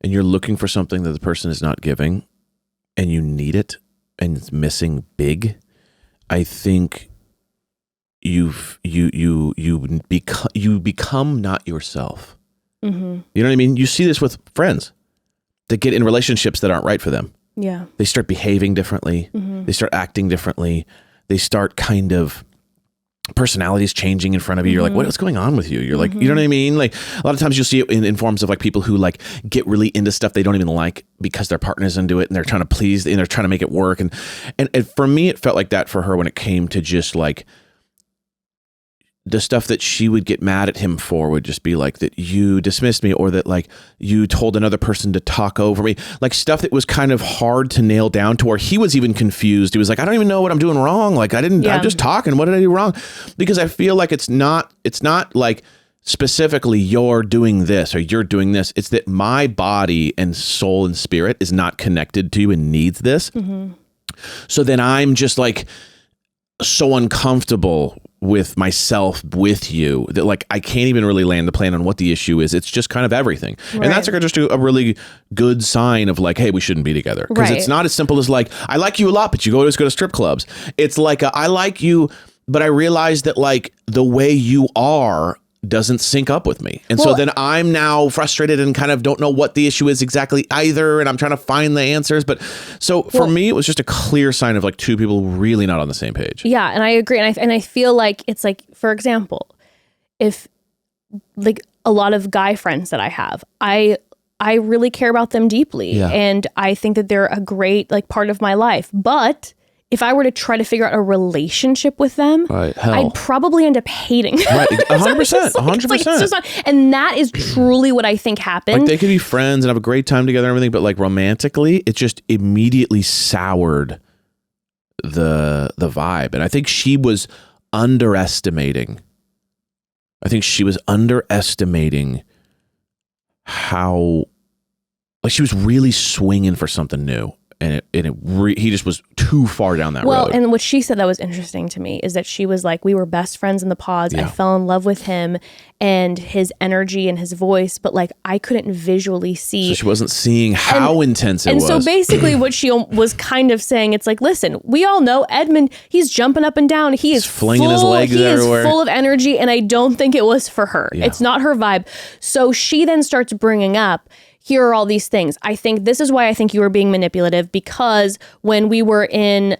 and you're looking for something that the person is not giving and you need it and it's missing big, I think you become not yourself. Mm-hmm. You know what I mean? You see this with friends that get in relationships that aren't right for them. Yeah. They start behaving differently. Mm-hmm. They start acting differently. They start kind of personalities changing in front of you. You're like, what's going on with you? You're like, you know what I mean? Like a lot of times you'll see it in forms of like people who like get really into stuff they don't even like because their partner's into it and they're trying to please and they're trying to make it work. And for me, it felt like that for her when it came to just like the stuff that she would get mad at him for would just be like that you dismissed me or that like you told another person to talk over me, like stuff that was kind of hard to nail down to where he was even confused. He was like, I don't even know what I'm doing wrong. Like I'm just talking. What did I do wrong? Because I feel like it's not like specifically you're doing this or you're doing this. It's that my body and soul and spirit is not connected to you and needs this. Mm-hmm. So then I'm just like so uncomfortable with myself with you that like I can't even really land the plan on what the issue is. It's just kind of everything. Right. And that's like just a really good sign of like, hey, we shouldn't be together. Because it's not as simple as like, I like you a lot, but you always go to strip clubs. It's like I like you, but I realize that like the way you are doesn't sync up with me. And so then I'm now frustrated and kind of don't know what the issue is exactly either. And I'm trying to find the answers. But so for me, it was just a clear sign of like two people really not on the same page. Yeah. And I agree. And I feel like it's like, for example, if like a lot of guy friends that I have, I really care about them deeply. And I think that they're a great like part of my life. But if I were to try to figure out a relationship with them, I'd probably end up hating. Right, 100%, 100%. And that is truly what I think happened. Like they could be friends and have a great time together and everything, but like romantically, it just immediately soured the vibe. And I think she was underestimating. How, like she was really swinging for something new. And he just was too far down that road. Well, and what she said that was interesting to me is that she was like, we were best friends in the pods. I fell in love with him and his energy and his voice, but like I couldn't visually see. So she wasn't seeing how intense it was. And so basically what she was kind of saying, it's like, listen, we all know Edmond, he's jumping up and down. He's flinging his legs everywhere. He is full of energy, and I don't think it was for her. It's not her vibe. So she then starts bringing up, here are all these things. I think this is why I think you were being manipulative, because when we were in,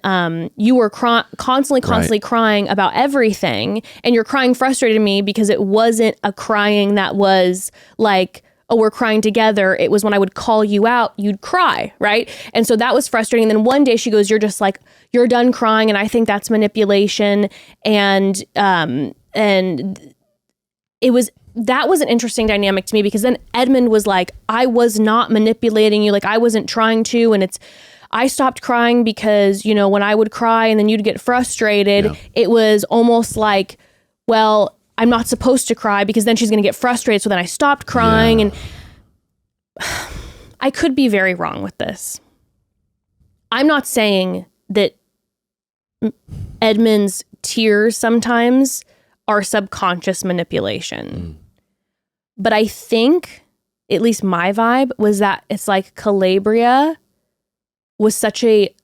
you were constantly crying about everything, and you're crying frustrated at me because it wasn't a crying that was like, oh, we're crying together. It was when I would call you out, you'd cry, right? And so that was frustrating. And then one day she goes, you're just like, you're done crying, and I think that's manipulation. And that was an interesting dynamic to me, because then Edmond was like, I was not manipulating you. Like I wasn't trying to. And I stopped crying because, you know, when I would cry and then you'd get frustrated, it was almost like, well, I'm not supposed to cry because then she's going to get frustrated. So then I stopped crying. And I could be very wrong with this. I'm not saying that Edmond's tears sometimes are subconscious manipulation. But I think, at least my vibe, was that it's like Kalybriah was such a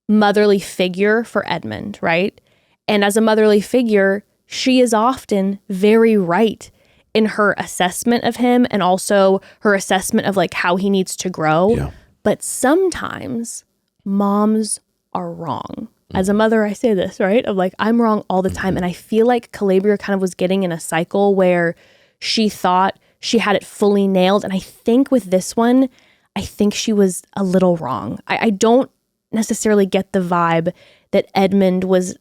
motherly figure for Edmond, right? And as a motherly figure, she is often very right in her assessment of him, and also her assessment of like how he needs to grow. But sometimes moms are wrong. As a mother, I say this, right? Of like, I'm wrong all the time. And I feel like Kalybriah kind of was getting in a cycle where she thought she had it fully nailed. And I think with this one, I think she was a little wrong. I don't necessarily get the vibe that Edmond was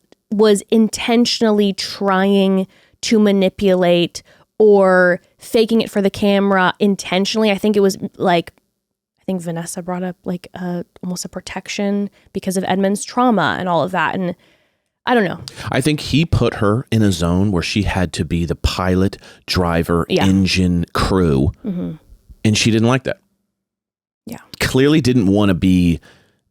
intentionally trying to manipulate or faking it for the camera intentionally. I think it was like, I think Vanessa brought up like almost a protection because of Edmond's trauma and all of that. And I don't know. I think he put her in a zone where she had to be the pilot, driver, engine, crew. And she didn't like that. Clearly didn't want to be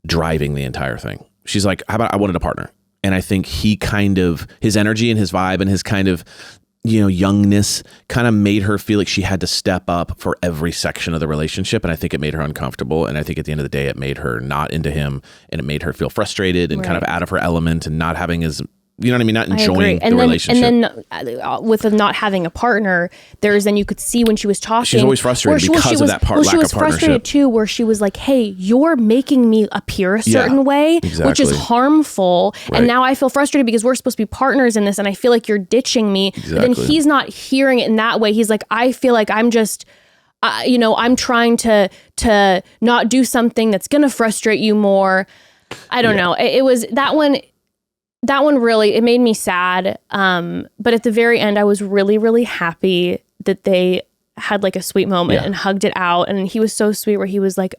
driving the entire thing. She's like, how about I wanted a partner? And I think he kind of, his energy and his vibe and his kind of, you know, youngness kind of made her feel like she had to step up for every section of the relationship. And I think it made her uncomfortable. And I think at the end of the day, it made her not into him, and it made her feel frustrated and kind of out of her element and not having his, you know what I mean? Not enjoying the relationship. And then with not having a partner, then you could see when she was talking. She's always frustrated because of that lack of partnership. She was frustrated too, where she was like, hey, you're making me appear a certain way, which is harmful. And now I feel frustrated because we're supposed to be partners in this, and I feel like you're ditching me. But then he's not hearing it in that way. He's like, I feel like I'm just, I'm trying to not do something that's going to frustrate you more. I don't know. It was that one. That one really, it made me sad. But at the very end, I was really, really happy that they had like a sweet moment and hugged it out. And he was so sweet where he was like,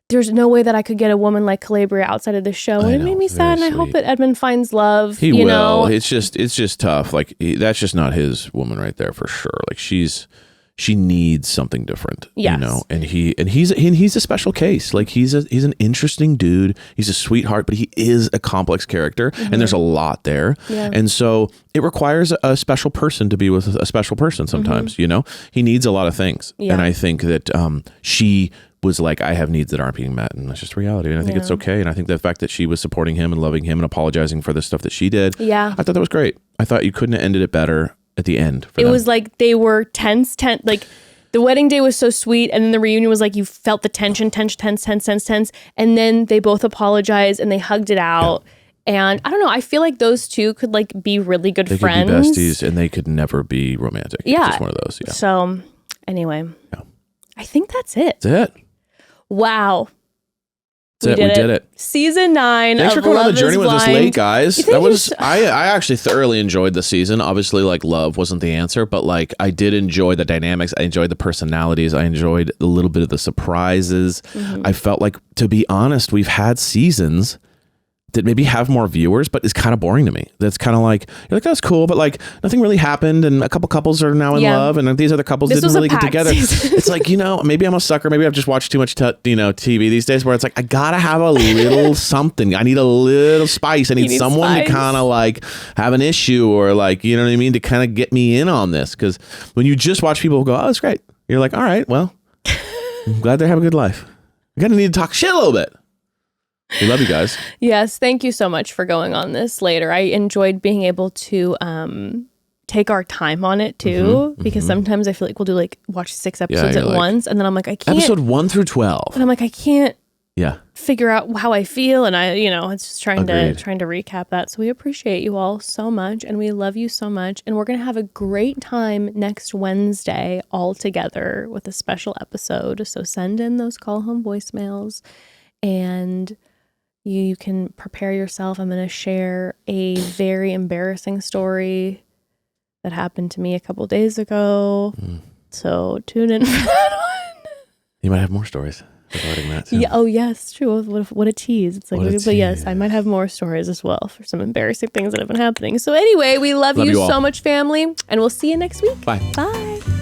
there's no way that I could get a woman like Kalybriah outside of this show. And it made me sad. And I hope that Edmond finds love. He will. Know? It's just tough. Like that's just not his woman right there for sure. Like she needs something different, you know, and he's a special case. Like he's an interesting dude. He's a sweetheart, but he is a complex character, and there's a lot there. And so it requires a special person to be with a special person sometimes, you know, he needs a lot of things. And I think that she was like, I have needs that aren't being met, and that's just reality. And I think it's okay. And I think the fact that she was supporting him and loving him and apologizing for the stuff that she did, I thought that was great. I thought you couldn't have ended it better. at the end. It was like they were tense. Like the wedding day was so sweet, and then the reunion was like you felt the tension, tense. And then they both apologized and they hugged it out. Yeah. And I don't know, I feel like those two could like be really good friends. They could be besties and they could never be romantic. Yeah. It's just one of those. Yeah. So anyway, I think that's it. That's it. Wow. We did it. Season 9. Thanks for going on the journey with us late, guys. That was I actually thoroughly enjoyed the season. Obviously, like love wasn't the answer, but like I did enjoy the dynamics. I enjoyed the personalities. I enjoyed a little bit of the surprises. Mm-hmm. I felt like, to be honest, we've had seasons that maybe have more viewers, but it's kind of boring to me. That's kind of like, you're like, that's cool, but like nothing really happened, and a couple couples are now in love, and these other couples didn't really get together. It's like, maybe I'm a sucker. Maybe I've just watched too much TV these days, where it's like, I gotta have a little something. I need a little spice. I need someone to kind of like have an issue, or like, you know what I mean, to kind of get me in on this. Because when you just watch people go, oh, that's great, you're like, all right, well, I'm glad they have a good life. You're gonna need to talk shit a little bit. We love you guys. Yes, thank you so much for going on this later. I enjoyed being able to take our time on it too, because sometimes I feel like we'll do watch 6 episodes at once, and then I'm like, I can't. Episode 1 through 12. And I'm like, I can't. Yeah. Figure out how I feel, and it's just trying to recap that. So we appreciate you all so much, and we love you so much, and we're gonna have a great time next Wednesday all together with a special episode. So send in those call home voicemails, and you can prepare yourself. I'm going to share a very embarrassing story that happened to me a couple days ago. So tune in for that one. You might have more stories regarding that too. Yeah. Oh, yes. True. What a tease. It's like, but yes, I might have more stories as well for some embarrassing things that have been happening. So anyway, we love you so much, family, and we'll see you next week. Bye. Bye.